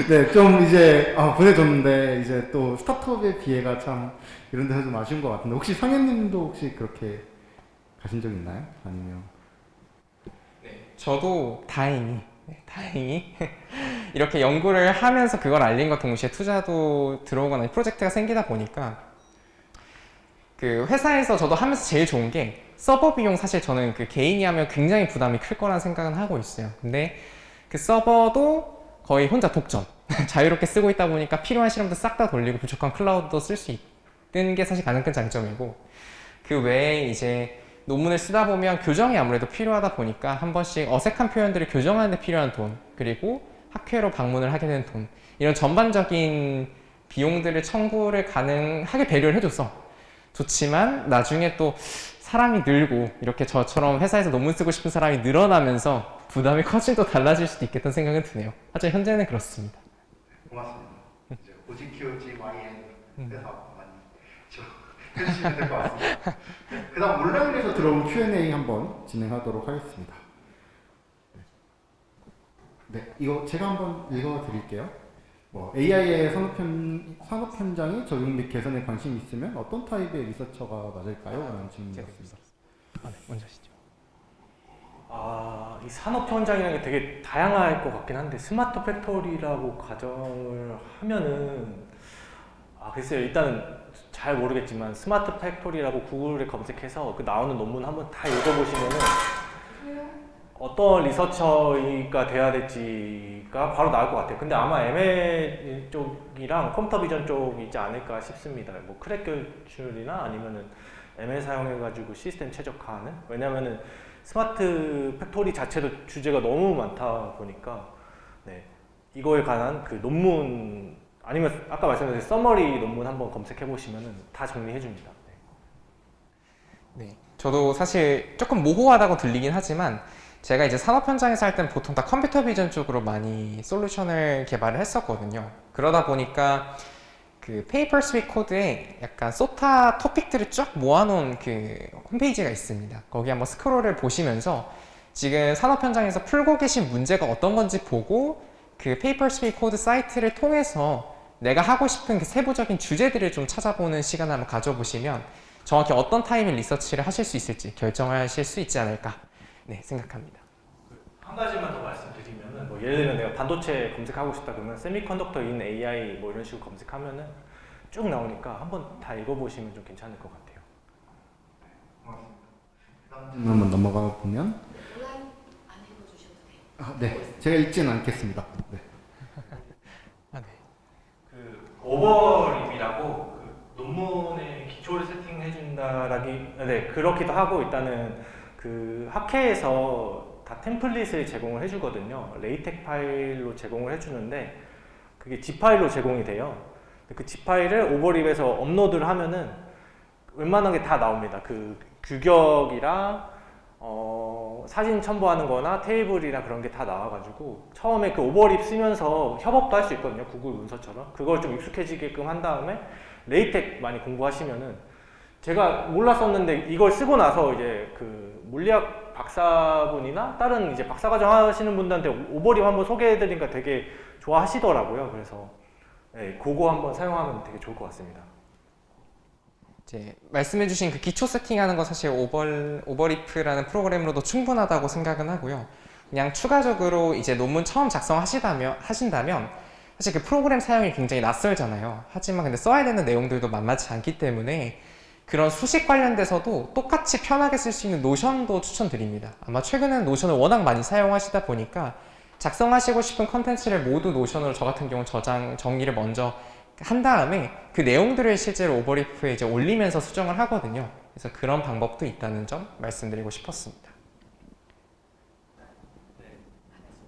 네, 좀 이제 보내줬는데 이제 또 스타트업의 기회가 참 이런 데서 좀 아쉬운 것 같은데 혹시 상현님도 혹시 그렇게 가신 적 있나요? 아니면? 네, 저도 다행히 이렇게 연구를 하면서 그걸 알린 것 동시에 투자도 들어오거나 프로젝트가 생기다 보니까 그 회사에서 저도 하면서 제일 좋은 게 서버 비용, 사실 저는 그 개인이 하면 굉장히 부담이 클 거라는 생각은 하고 있어요. 근데 그 서버도 거의 혼자 독점 자유롭게 쓰고 있다 보니까 필요한 실험도 싹 다 돌리고 부족한 클라우드도 쓸 수 있는 게 사실 가장 큰 장점이고, 그 외에 이제 논문을 쓰다 보면 교정이 아무래도 필요하다 보니까 한 번씩 어색한 표현들을 교정하는 데 필요한 돈, 그리고 학회로 방문을 하게 되는 돈, 이런 전반적인 비용들을 청구를 가능하게 배려를 해줘서 좋지만, 나중에 또 사람이 늘고 이렇게 저처럼 회사에서 논문 쓰고 싶은 사람이 늘어나면서 부담이 커지고 달라질 수도 있겠다는 생각은 드네요. 하지만 현재는 그렇습니다. 고맙습니다. 이제 OGQGYN 회사 많이 해주시면 될 것 같습니다. 그 다음 온라인에서 들어온 Q&A 한번 진행하도록 하겠습니다. 네, 이거 제가 한번 읽어드릴게요. AI의 산업 현장이 적용 및 개선에 관심이 있으면 어떤 타입의 리서처가 맞을까요? 라는 질문이었습니다. 네, 먼저 하시죠. 이 산업 현장이라는 게 되게 다양할 것 같긴 한데, 스마트 팩토리라고 가정을 하면은 글쎄요, 일단은 잘 모르겠지만 스마트 팩토리라고 구글에 검색해서 그 나오는 논문 한번 다 읽어보시면은 어떤 리서처가 돼야 될지가 바로 나올 것 같아요. 근데 아마 ML 쪽이랑 컴퓨터 비전 쪽이 있지 않을까 싶습니다. 뭐 크랙 결출이나 아니면은 ML 사용해가지고 시스템 최적화하는? 왜냐면은 스마트 팩토리 자체도 주제가 너무 많다 보니까, 네, 이거에 관한 그 논문, 아니면 아까 말씀드린 서머리 논문 한번 검색해 보시면은 다 정리해 줍니다. 네, 저도 사실 조금 모호하다고 들리긴 하지만 제가 이제 산업 현장에서 할 때는 보통 다 컴퓨터 비전 쪽으로 많이 솔루션을 개발을 했었거든요. 그러다 보니까 그 페이퍼 스윗 코드에 약간 소타 토픽들을 쫙 모아놓은 그 홈페이지가 있습니다. 거기 한번 스크롤을 보시면서 지금 산업 현장에서 풀고 계신 문제가 어떤 건지 보고 그 페이퍼 스윗 코드 사이트를 통해서 내가 하고 싶은 그 세부적인 주제들을 좀 찾아보는 시간을 한번 가져보시면 정확히 어떤 타입의 리서치를 하실 수 있을지 결정하실 수 있지 않을까, 네, 생각합니다. 한 가지만 더 말씀드리면은, 뭐 예를 들면 내가 반도체 검색하고 싶다 그러면 세미컨덕터 인 AI 뭐 이런 식으로 검색하면은 쭉 나오니까 한번 다 읽어보시면 좀 괜찮을 것 같아요. 다음 질문 한번 넘어가 보면, 네, 제가 읽지는 않겠습니다. 네. 그 오버립이라고 그 논문의 기초를 세팅해준다라기, 그렇기도 하고, 일단은 그 학회에서 다 템플릿을 제공을 해주거든요. 레이텍 파일로 제공을 해주는데 그게 zip 파일로 제공이 돼요. 그 zip 파일을 오버립에서 업로드를 하면은 웬만한 게 다 나옵니다. 그 규격이랑 사진 첨부하는 거나 테이블이나 그런 게 다 나와가지고 처음에 그 오버립 쓰면서 협업도 할 수 있거든요. 구글 문서처럼. 그걸 좀 익숙해지게끔 한 다음에 레이텍 많이 공부하시면은, 제가 몰랐었는데 이걸 쓰고 나서 이제 그 물리학 박사분이나 다른 이제 박사과정 하시는 분들한테 오버립 한번 소개해드리니까 되게 좋아하시더라고요. 그래서 네, 그거 한번 사용하면 되게 좋을 것 같습니다. 이제 말씀해주신 그 기초 세팅하는 거 사실 오버리프라는 프로그램으로도 충분하다고 생각은 하고요. 그냥 추가적으로 이제 논문 처음 작성하신다면 사실 그 프로그램 사용이 굉장히 낯설잖아요. 하지만 근데 써야 되는 내용들도 만만치 않기 때문에 그런 수식 관련돼서도 똑같이 편하게 쓸 수 있는 노션도 추천드립니다. 아마 최근에는 노션을 워낙 많이 사용하시다 보니까 작성하시고 싶은 컨텐츠를 모두 노션으로 저 같은 경우는 정리를 먼저 한 다음에 그 내용들을 실제로 오버리프에 이제 올리면서 수정을 하거든요. 그래서 그런 방법도 있다는 점 말씀드리고 싶었습니다.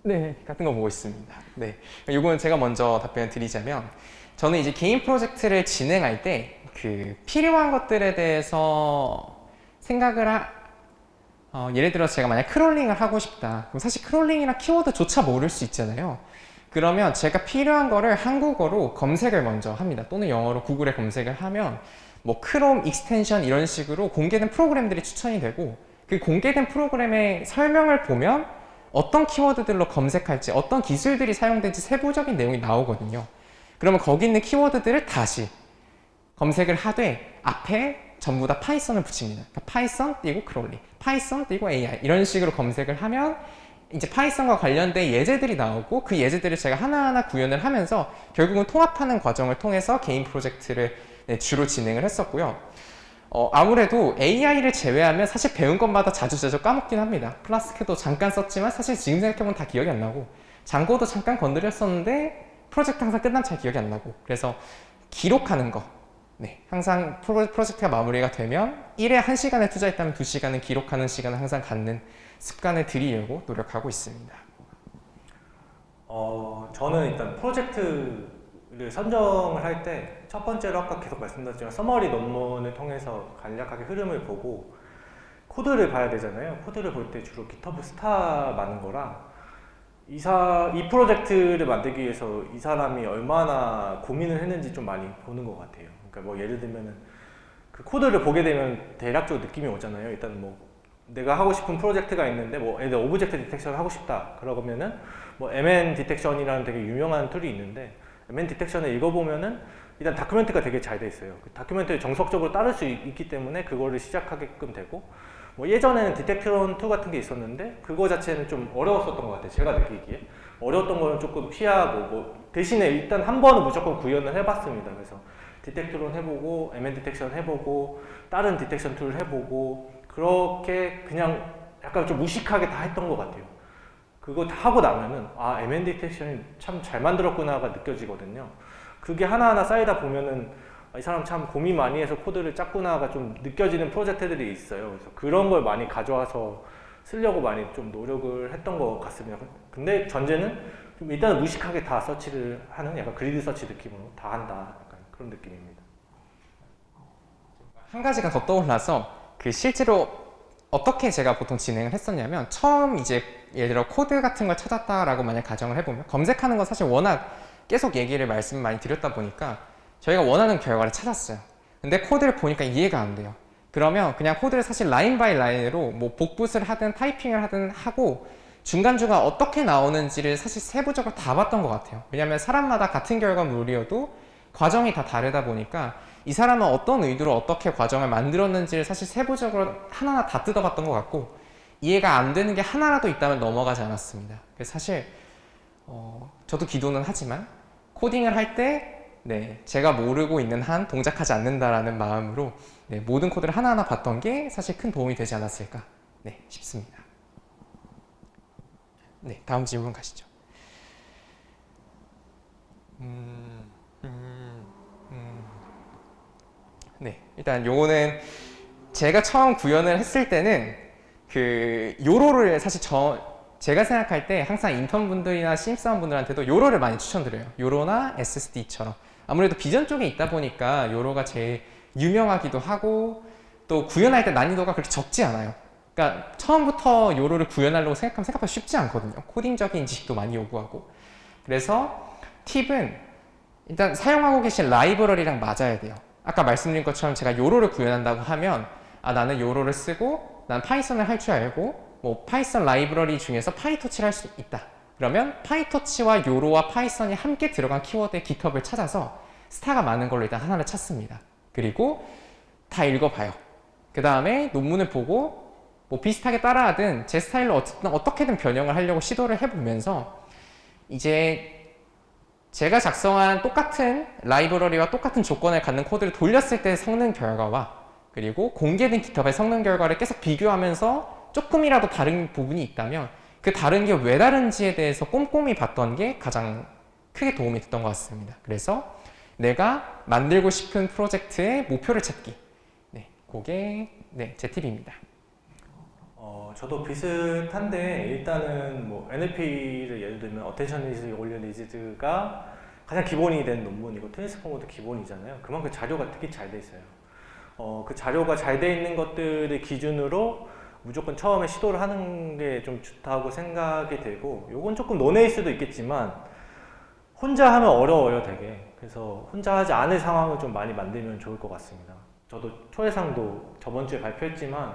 네, 같은 거 보고 있습니다. 네, 이거는 제가 먼저 답변을 드리자면 저는 이제 개인 프로젝트를 진행할 때 그 필요한 것들에 대해서 생각을 예를 들어서 제가 만약 크롤링을 하고 싶다. 그럼 사실 크롤링이나 키워드조차 모를 수 있잖아요. 그러면 제가 필요한 거를 한국어로 검색을 먼저 합니다. 또는 영어로 구글에 검색을 하면 뭐 크롬 익스텐션 이런 식으로 공개된 프로그램들이 추천이 되고 그 공개된 프로그램의 설명을 보면 어떤 키워드들로 검색할지 어떤 기술들이 사용된지 세부적인 내용이 나오거든요. 그러면 거기 있는 키워드들을 다시 검색을 하되 앞에 전부 다 파이썬을 붙입니다. 그러니까 파이썬 띄고 크롤링, 파이썬 띄고 AI 이런 식으로 검색을 하면 이제 파이썬과 관련된 예제들이 나오고 그 예제들을 제가 하나하나 구현을 하면서 결국은 통합하는 과정을 통해서 개인 프로젝트를 주로 진행을 했었고요. 아무래도 AI를 제외하면 사실 배운 것마다 자주 까먹긴 합니다. 플라스크도 잠깐 썼지만 사실 지금 생각해보면 다 기억이 안 나고 장고도 잠깐 건드렸었는데 프로젝트 항상 끝나면 잘 기억이 안 나고 그래서 기록하는 거 네, 항상 프로젝트가 마무리가 되면 1회 1시간을 투자했다면 2시간은 기록하는 시간을 항상 갖는 습관을 들이려고 노력하고 있습니다. 저는 일단 프로젝트를 선정을 할 때 첫 번째로 아까 계속 말씀드렸지만 서머리 논문을 통해서 간략하게 흐름을 보고 코드를 봐야 되잖아요. 코드를 볼 때 주로 GitHub 스타 많은 거라 이 프로젝트를 만들기 위해서 이 사람이 얼마나 고민을 했는지 좀 많이 보는 것 같아요. 그러니까 뭐 예를 들면은 그 코드를 보게 되면 대략적으로 느낌이 오잖아요. 일단 뭐 내가 하고 싶은 프로젝트가 있는데 뭐 예를 들어 오브젝트 디텍션을 하고 싶다 그러면은 뭐 MN 디텍션이라는 되게 유명한 툴이 있는데 MN 디텍션을 읽어보면은 일단 다큐멘트가 되게 잘 돼 있어요. 그 다큐멘트를 정석적으로 따를 수 있기 때문에 그거를 시작하게끔 되고 뭐 예전에는 디텍트론 툴 같은 게 있었는데 그거 자체는 좀 어려웠었던 것 같아요. 제가 느끼기에 어려웠던 거는 조금 피하고 뭐 대신에 일단 한 번은 무조건 구현을 해봤습니다. 그래서 디텍트론 해보고 MN 디텍션 해보고 다른 디텍션 툴 해보고 그렇게 그냥 약간 좀 무식하게 다 했던 것 같아요. 그거 다 하고 나면은 아 MN 디텍션이 참 잘 만들었구나가 느껴지거든요. 그게 하나하나 쌓이다 보면은 이 사람 참 고민 많이 해서 코드를 짰구나가 좀 느껴지는 프로젝트들이 있어요. 그래서 그런 걸 많이 가져와서 쓰려고 많이 좀 노력을 했던 것 같습니다. 근데 전제는 좀 일단은 무식하게 다 서치를 하는 약간 그리드 서치 느낌으로 다 한다. 약간 그런 느낌입니다. 한 가지가 더 떠올라서 그 실제로 어떻게 제가 보통 진행을 했었냐면 처음 이제 예를 들어 코드 같은 걸 찾았다라고 만약 가정을 해보면 검색하는 건 사실 워낙 계속 말씀 많이 드렸다 보니까 저희가 원하는 결과를 찾았어요. 근데 코드를 보니까 이해가 안 돼요. 그러면 그냥 코드를 사실 라인 바이 라인으로 뭐 복붙을 하든 타이핑을 하든 하고 중간중간 어떻게 나오는지를 사실 세부적으로 다 봤던 것 같아요. 왜냐하면 사람마다 같은 결과물이어도 과정이 다 다르다 보니까 이 사람은 어떤 의도로 어떻게 과정을 만들었는지를 사실 세부적으로 하나하나 다 뜯어봤던 것 같고 이해가 안 되는 게 하나라도 있다면 넘어가지 않았습니다. 그래서 사실 저도 기도는 하지만 코딩을 할 때 제가 모르고 있는 한 동작하지 않는다라는 마음으로 모든 코드를 하나하나 봤던 게 사실 큰 도움이 되지 않았을까 싶습니다. 다음 질문 가시죠. 일단 요거는 제가 처음 구현을 했을 때는 그 요로를 사실 제가 생각할 때 항상 인턴분들이나 신입사원분들한테도 요로를 많이 추천드려요. 요로나 SSD처럼 아무래도 비전 쪽에 있다 보니까 요로가 제일 유명하기도 하고 또 구현할 때 난이도가 그렇게 적지 않아요. 그러니까 처음부터 요로를 구현하려고 생각하면 생각보다 쉽지 않거든요. 코딩적인 지식도 많이 요구하고. 그래서 팁은 일단 사용하고 계신 라이브러리랑 맞아야 돼요. 아까 말씀드린 것처럼 제가 요로를 구현한다고 하면 나는 요로를 쓰고 난 파이썬을 할 줄 알고 뭐 파이썬 라이브러리 중에서 파이토치를 할 수 있다. 그러면 파이토치와 요로와 파이썬이 함께 들어간 키워드의 GitHub을 찾아서 스타가 많은 걸로 일단 하나를 찾습니다. 그리고 다 읽어봐요. 그 다음에 논문을 보고 뭐 비슷하게 따라하든 제 스타일로 어떻게든 변형을 하려고 시도를 해보면서 이제 제가 작성한 똑같은 라이브러리와 똑같은 조건을 갖는 코드를 돌렸을 때 성능 결과와 그리고 공개된 GitHub의 성능 결과를 계속 비교하면서 조금이라도 다른 부분이 있다면 그 다른 게 왜 다른지에 대해서 꼼꼼히 봤던 게 가장 크게 도움이 됐던 것 같습니다. 그래서 내가 만들고 싶은 프로젝트의 목표를 찾기. 네, 그게 제 팁입니다. 저도 비슷한데 일단은 뭐 NLP를 예를 들면 어텐션 리즈, 올리언 리즈가 가장 기본이 된 논문이고 트랜스포머도 기본이잖아요. 그만큼 자료가 되게 잘 돼 있어요. 그 자료가 잘 돼 있는 것들을 기준으로 무조건 처음에 시도를 하는 게 좀 좋다고 생각이 되고, 요건 조금 논외일 수도 있겠지만 혼자 하면 어려워요 되게. 그래서 혼자 하지 않을 상황을 좀 많이 만들면 좋을 것 같습니다. 저도 초회상도 저번 주에 발표했지만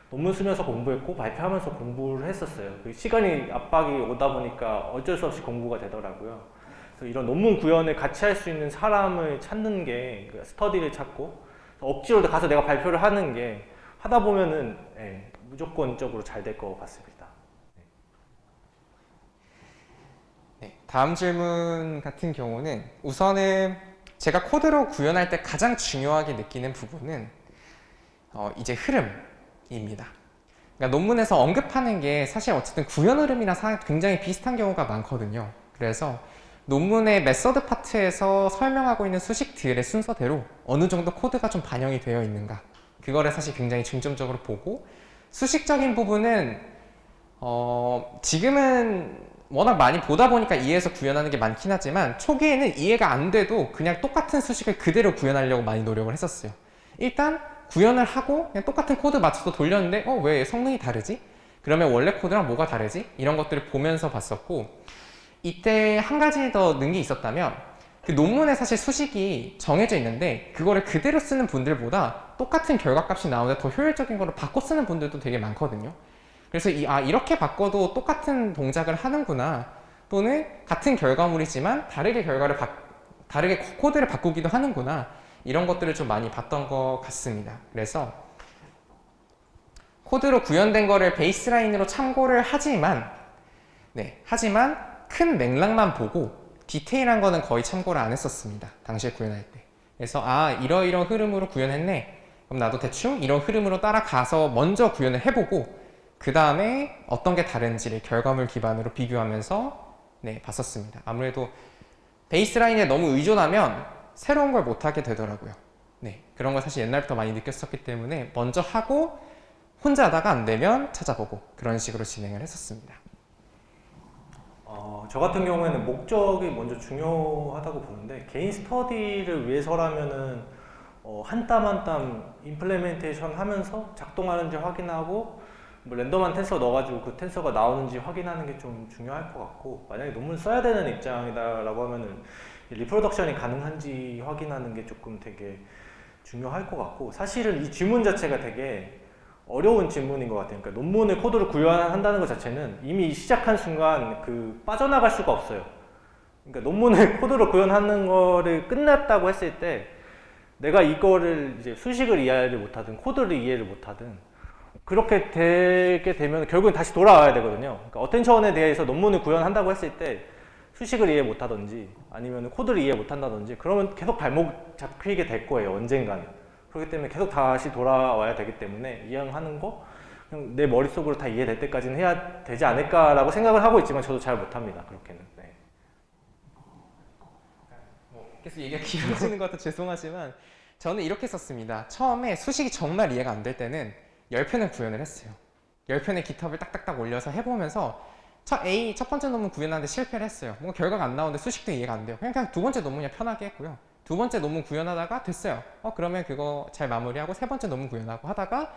논문 쓰면서 공부했고 발표하면서 공부를 했었어요. 그 시간이 압박이 오다 보니까 어쩔 수 없이 공부가 되더라고요. 그래서 이런 논문 구현을 같이 할 수 있는 사람을 찾는 게, 스터디를 찾고 억지로 가서 내가 발표를 하는 게 하다 보면은 무조건적으로 잘 될 것 같습니다. 네, 다음 질문 같은 경우는 우선은 제가 코드로 구현할 때 가장 중요하게 느끼는 부분은 이제 흐름입니다. 그러니까 논문에서 언급하는 게 사실 어쨌든 구현 흐름이랑 굉장히 비슷한 경우가 많거든요. 그래서 논문의 메서드 파트에서 설명하고 있는 수식들의 순서대로 어느 정도 코드가 좀 반영이 되어 있는가, 그거를 사실 굉장히 중점적으로 보고, 수식적인 부분은 지금은 워낙 많이 보다 보니까 이해해서 구현하는 게 많긴 하지만 초기에는 이해가 안 돼도 그냥 똑같은 수식을 그대로 구현하려고 많이 노력을 했었어요. 일단 구현을 하고 그냥 똑같은 코드 맞춰서 돌렸는데 왜 성능이 다르지? 그러면 원래 코드랑 뭐가 다르지? 이런 것들을 보면서 봤었고, 이때 한 가지 더 넣은 게 있었다면, 그 논문에 사실 수식이 정해져 있는데 그거를 그대로 쓰는 분들보다 똑같은 결과값이 나오는데 더 효율적인 거를 바꿔 쓰는 분들도 되게 많거든요. 그래서 이렇게 바꿔도 똑같은 동작을 하는구나, 또는 같은 결과물이지만 다르게 다르게 코드를 바꾸기도 하는구나, 이런 것들을 좀 많이 봤던 것 같습니다. 그래서 코드로 구현된 거를 베이스라인으로 참고를 하지만 큰 맥락만 보고 디테일한 거는 거의 참고를 안 했었습니다. 당시에 구현할 때. 그래서 이러이러한 흐름으로 구현했네, 그럼 나도 대충 이런 흐름으로 따라가서 먼저 구현을 해보고 그 다음에 어떤 게 다른지를 결과물 기반으로 비교하면서 봤었습니다. 아무래도 베이스라인에 너무 의존하면 새로운 걸 못하게 되더라고요. 그런 걸 사실 옛날부터 많이 느꼈었기 때문에 먼저 하고 혼자 하다가 안 되면 찾아보고 그런 식으로 진행을 했었습니다. 저 같은 경우에는 목적이 먼저 중요하다고 보는데, 개인 스터디를 위해서라면은 한 땀 한 땀 임플레멘테이션 하면서 작동하는지 확인하고 뭐 랜덤한 텐서 넣어가지고 그 텐서가 나오는지 확인하는 게 좀 중요할 것 같고, 만약에 논문 써야 되는 입장이다라고 하면은 리프로덕션이 가능한지 확인하는 게 조금 되게 중요할 것 같고, 사실은 이 질문 자체가 되게 어려운 질문인 것 같아요. 그러니까 논문을 코드로 구현한다는 것 자체는 이미 시작한 순간 빠져나갈 수가 없어요. 그러니까 논문을 코드로 구현하는 거를 끝났다고 했을 때 내가 이거를 이제 수식을 이해를 못하든 코드를 이해를 못하든 그렇게 되게 되면 결국엔 다시 돌아와야 되거든요. 그러니까 어텐션에 대해서 논문을 구현한다고 했을 때 수식을 이해 못하든지 아니면 코드를 이해 못한다든지 그러면 계속 발목 잡히게 될 거예요, 언젠가는. 그렇기 때문에 계속 다시 돌아와야 되기 때문에 이해하는 거 그냥 내 머릿속으로 다 이해될 때까지는 해야 되지 않을까라고 생각을 하고 있지만 저도 잘 못합니다, 그렇게는. 계속 얘기가 길어지는 것 같아 죄송하지만 저는 이렇게 썼습니다. 처음에 수식이 정말 이해가 안 될 때는 10편을 구현을 했어요. 10편의 GitHub을 딱딱딱 올려서 해보면서 첫 번째 논문 구현하는데 실패를 했어요. 뭔가 결과가 안 나오는데 수식도 이해가 안 돼요. 그냥 두 번째 논문이 편하게 했고요. 두 번째 논문 구현하다가 됐어요. 그러면 그거 잘 마무리하고 세 번째 논문 구현하고 하다가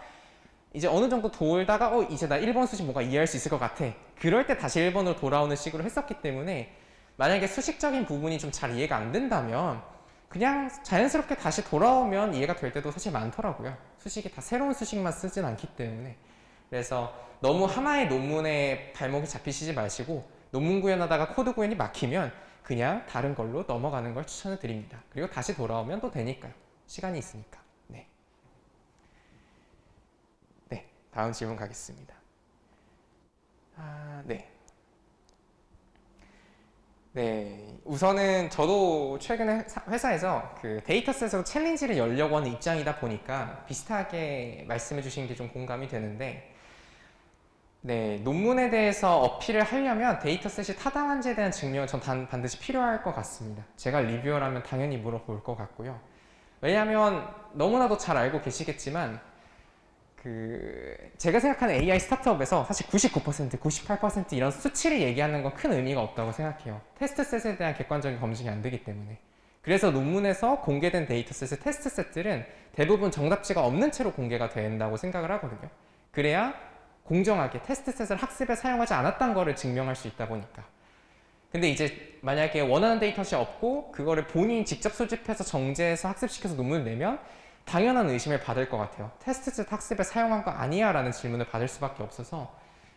이제 어느 정도 돌다가 이제 나 1번 수식 뭔가 이해할 수 있을 것 같아. 그럴 때 다시 1번으로 돌아오는 식으로 했었기 때문에 만약에 수식적인 부분이 좀 잘 이해가 안 된다면 그냥 자연스럽게 다시 돌아오면 이해가 될 때도 사실 많더라고요. 수식이 다 새로운 수식만 쓰진 않기 때문에. 그래서 너무 하나의 논문에 발목이 잡히시지 마시고 논문 구현하다가 코드 구현이 막히면 그냥 다른 걸로 넘어가는 걸 추천을 드립니다. 그리고 다시 돌아오면 또 되니까요. 시간이 있으니까. 다음 질문 가겠습니다. 네, 우선은 저도 최근에 회사에서 그 데이터셋으로 챌린지를 열려고 하는 입장이다 보니까 비슷하게 말씀해 주신 게 좀 공감이 되는데, 네, 논문에 대해서 어필을 하려면 데이터셋이 타당한지에 대한 증명은 전 반드시 필요할 것 같습니다. 제가 리뷰어라면 당연히 물어볼 것 같고요. 왜냐하면 너무나도 잘 알고 계시겠지만 제가 생각하는 AI 스타트업에서 사실 99%, 98% 이런 수치를 얘기하는 건 큰 의미가 없다고 생각해요. 테스트셋에 대한 객관적인 검증이 안 되기 때문에. 그래서 논문에서 공개된 데이터셋의 테스트셋들은 대부분 정답지가 없는 채로 공개가 된다고 생각을 하거든요. 그래야 공정하게 테스트셋을 학습에 사용하지 않았다는 거를 증명할 수 있다 보니까. 근데 이제 만약에 원하는 데이터셋이 없고 그거를 본인이 직접 수집해서 정제해서 학습시켜서 논문을 내면 당연한 의심을 받을 것 같아요. 테스트셋 학습에 사용한 거 아니야? 라는 질문을 받을 수밖에 없어서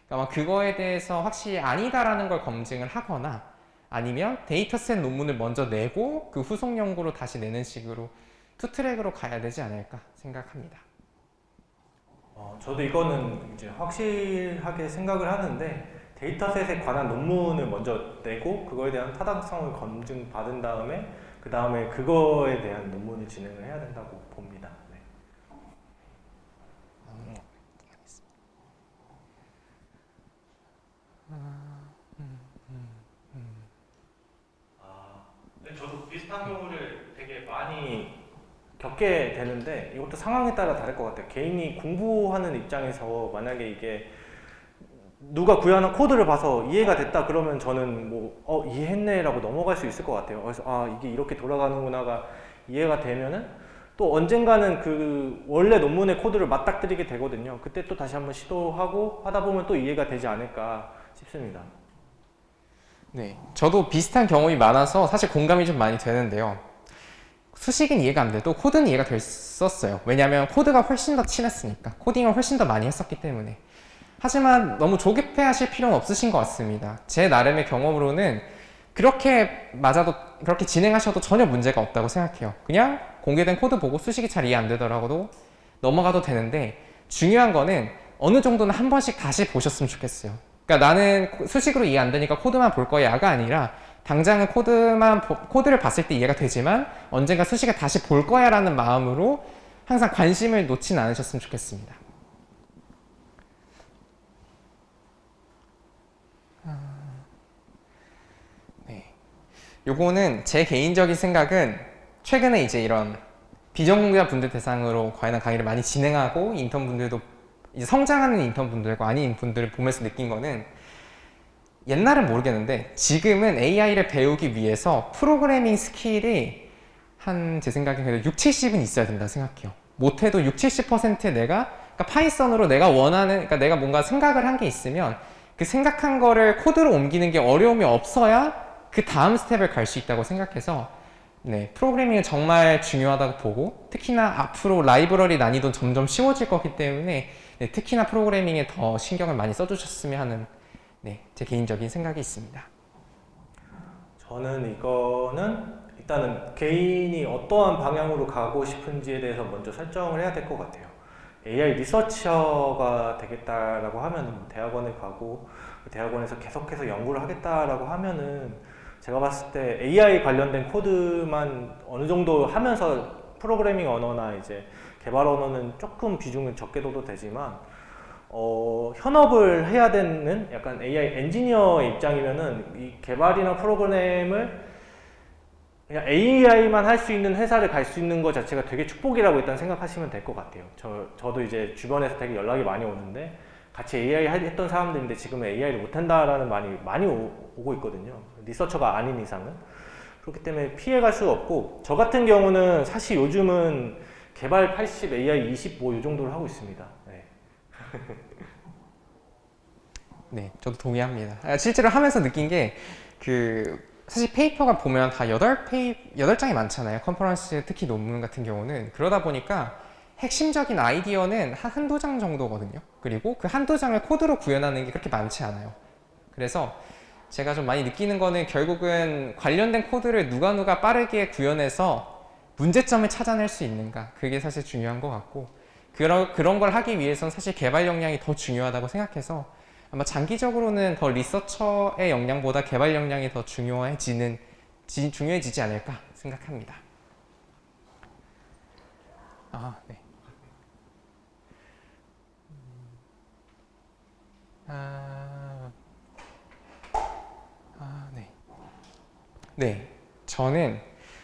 아마 그거에 대해서 확실히 아니다라는 걸 검증을 하거나 아니면 데이터셋 논문을 먼저 내고 그 후속 연구로 다시 내는 식으로 투 트랙으로 가야 되지 않을까 생각합니다. 저도 이거는 이제 확실하게 생각을 하는데 데이터셋에 관한 논문을 먼저 내고 그거에 대한 타당성을 검증받은 다음에 그 다음에 그거에 대한 논문을 진행을 해야 된다고 봅니다. 네. 저도 비슷한 경우를 되게 많이 겪게 되는데 이것도 상황에 따라 다를 것 같아요. 개인이 공부하는 입장에서 만약에 이게 누가 구현한 코드를 봐서 이해가 됐다 그러면 저는 뭐 이해했네 라고 넘어갈 수 있을 것 같아요. 그래서 이게 이렇게 돌아가는구나가 이해가 되면은 또 언젠가는 그 원래 논문의 코드를 맞닥뜨리게 되거든요. 그때 또 다시 한번 시도하고 하다 보면 또 이해가 되지 않을까 싶습니다. 네, 저도 비슷한 경험이 많아서 사실 공감이 좀 많이 되는데요. 수식은 이해가 안 돼도 코드는 이해가 됐었어요. 왜냐하면 코드가 훨씬 더 친했으니까. 코딩을 훨씬 더 많이 했었기 때문에. 하지만 너무 조급해하실 필요는 없으신 것 같습니다. 제 나름의 경험으로는 그렇게 맞아도 그렇게 진행하셔도 전혀 문제가 없다고 생각해요. 그냥 공개된 코드 보고 수식이 잘 이해 안 되더라도 넘어가도 되는데 중요한 거는 어느 정도는 한 번씩 다시 보셨으면 좋겠어요. 그러니까 나는 수식으로 이해 안 되니까 코드만 볼 거야가 아니라 당장은 코드를 봤을 때 이해가 되지만 언젠가 수식을 다시 볼 거야 라는 마음으로 항상 관심을 놓진 않으셨으면 좋겠습니다. 네. 요거는 제 개인적인 생각은 최근에 이제 이런 비전공자 분들 대상으로 관련 강의를 많이 진행하고 인턴분들도 이제 성장하는 인턴분들과 아닌 분들을 보면서 느낀 거는 옛날은 모르겠는데 지금은 AI를 배우기 위해서 프로그래밍 스킬이 한 제 생각에 그래도 60-70은 있어야 된다 생각해요. 못해도 60-70%의 그러니까 파이썬으로 내가 원하는, 그러니까 내가 뭔가 생각을 한 게 있으면 그 생각한 거를 코드로 옮기는 게 어려움이 없어야 그 다음 스텝을 갈 수 있다고 생각해서 네, 프로그래밍은 정말 중요하다고 보고 특히나 앞으로 라이브러리 난이도는 점점 쉬워질 거기 때문에 네, 특히나 프로그래밍에 더 신경을 많이 써주셨으면 하는 네, 제 개인적인 생각이 있습니다. 저는 이거는 일단은 개인이 어떠한 방향으로 가고 싶은지에 대해서 먼저 설정을 해야 될 것 같아요. AI 리서처가 되겠다라고 하면은 대학원에 가고 대학원에서 계속해서 연구를 하겠다라고 하면은 제가 봤을 때 AI 관련된 코드만 어느 정도 하면서 프로그래밍 언어나 이제 개발 언어는 조금 비중은 적게 둬도 되지만 현업을 해야 되는 약간 AI 엔지니어의 입장이면은 이 개발이나 프로그램을 그냥 AI만 할 수 있는 회사를 갈 수 있는 것 자체가 되게 축복이라고 일단 생각하시면 될 것 같아요. 저도 이제 주변에서 되게 연락이 많이 오는데 같이 AI 했던 사람들인데 지금은 AI를 못한다라는 말이 많이 오고 있거든요. 리서처가 아닌 이상은. 그렇기 때문에 피해갈 수가 없고 저 같은 경우는 사실 요즘은 개발 80, AI 20 뭐 이 정도를 하고 있습니다. 네. 네, 저도 동의합니다. 실제로 하면서 느낀 게 사실 페이퍼가 보면 다 8장이 많잖아요. 컨퍼런스 특히 논문 같은 경우는. 그러다 보니까 핵심적인 아이디어는 한두 장 정도거든요. 그리고 그 한두 장을 코드로 구현하는 게 그렇게 많지 않아요. 그래서 제가 좀 많이 느끼는 거는 결국은 관련된 코드를 누가 빠르게 구현해서 문제점을 찾아낼 수 있는가. 그게 사실 중요한 것 같고 그런 걸 하기 위해서는 사실 개발 역량이 더 중요하다고 생각해서 아마 장기적으로는 더 리서처의 역량보다 개발 역량이 더 중요해지지 않을까 생각합니다. 네. 네. 네, 저는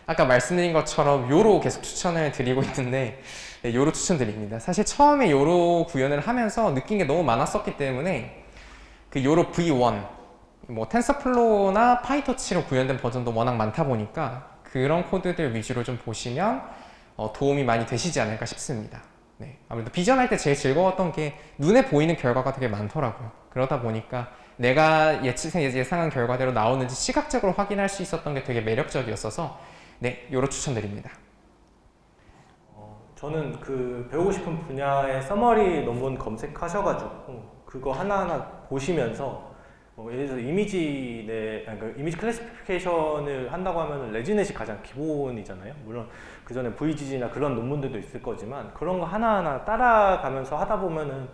아까 말씀드린 것처럼 요로 계속 추천을 드리고 있는데 네, 요로 추천드립니다. 사실 처음에 요로 구현을 하면서 느낀 게 너무 많았었기 때문에 그 요로 V1 뭐 텐서플로우나 파이터치로 구현된 버전도 워낙 많다 보니까 그런 코드들 위주로 좀 보시면 도움이 많이 되시지 않을까 싶습니다. 네, 아무래도 비전할 때 제일 즐거웠던 게 눈에 보이는 결과가 되게 많더라고요. 그러다 보니까 내가 예상한 결과대로 나오는지 시각적으로 확인할 수 있었던 게 되게 매력적이었어서 네, 요로 추천드립니다. 저는 그 배우고 싶은 분야의 서머리 논문 검색하셔가지고 그거 하나하나 보시면서 예를 들어서 이미지 클래시피케이션을 한다고 하면 레지넷이 가장 기본이잖아요. 물론 그 전에 VGG나 그런 논문들도 있을 거지만 그런 거 하나하나 따라가면서 하다 보면은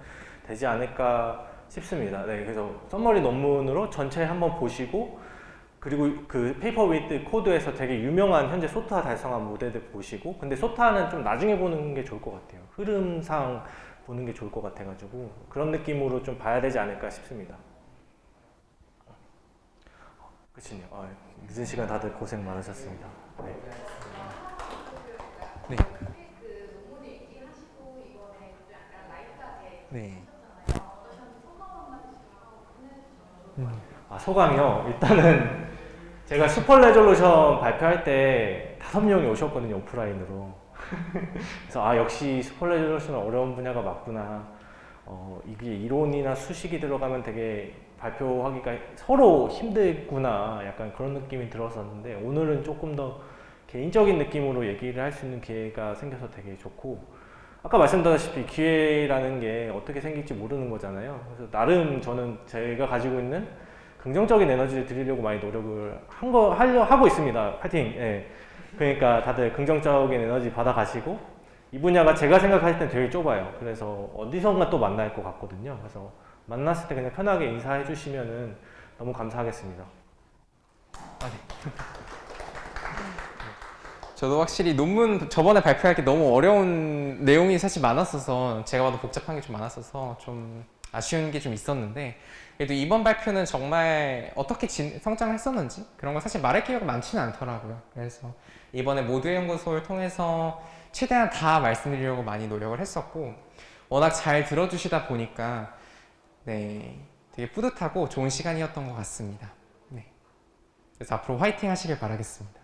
되지 않을까 싶습니다. 네, 그래서 서머리 논문으로 전체 한번 보시고 그리고 그 페이퍼 위드 코드에서 되게 유명한 현재 소타 달성한 모델들 보시고 근데 소타는 좀 나중에 보는 게 좋을 것 같아요. 흐름상 보는 게 좋을 것 같아가지고 그런 느낌으로 좀 봐야 되지 않을까 싶습니다. 그치요. 늦은 시간 다들 고생 많으셨습니다. 네. 네. 네. 소감이요? 일단은 제가 슈퍼 레졸루션 발표할 때 5명이 오셨거든요, 오프라인으로. 그래서 역시 슈퍼 레졸루션은 어려운 분야가 맞구나. 이게 이론이나 수식이 들어가면 되게 발표하기가 서로 힘들구나. 약간 그런 느낌이 들었었는데 오늘은 조금 더 개인적인 느낌으로 얘기를 할 수 있는 기회가 생겨서 되게 좋고 아까 말씀드렸다시피 기회라는 게 어떻게 생길지 모르는 거잖아요. 그래서 나름 저는 제가 가지고 있는 긍정적인 에너지를 드리려고 많이 노력을 하고 있습니다. 파이팅! 예. 그러니까 다들 긍정적인 에너지 받아가시고 이 분야가 제가 생각할 땐 되게 좁아요. 그래서 어디선가 또 만날 것 같거든요. 그래서 만났을 때 그냥 편하게 인사해 주시면은 너무 감사하겠습니다. 네. 저도 확실히 논문 저번에 발표할 게 너무 어려운 내용이 사실 많았어서 제가 봐도 복잡한 게 좀 많았어서 좀 아쉬운 게 좀 있었는데 그래도 이번 발표는 정말 어떻게 성장했었는지 그런 거 사실 말할 기회가 많지는 않더라고요. 그래서 이번에 모두의 연구소를 통해서 최대한 다 말씀드리려고 많이 노력을 했었고 워낙 잘 들어주시다 보니까 네, 되게 뿌듯하고 좋은 시간이었던 것 같습니다. 네. 그래서 앞으로 화이팅 하시길 바라겠습니다.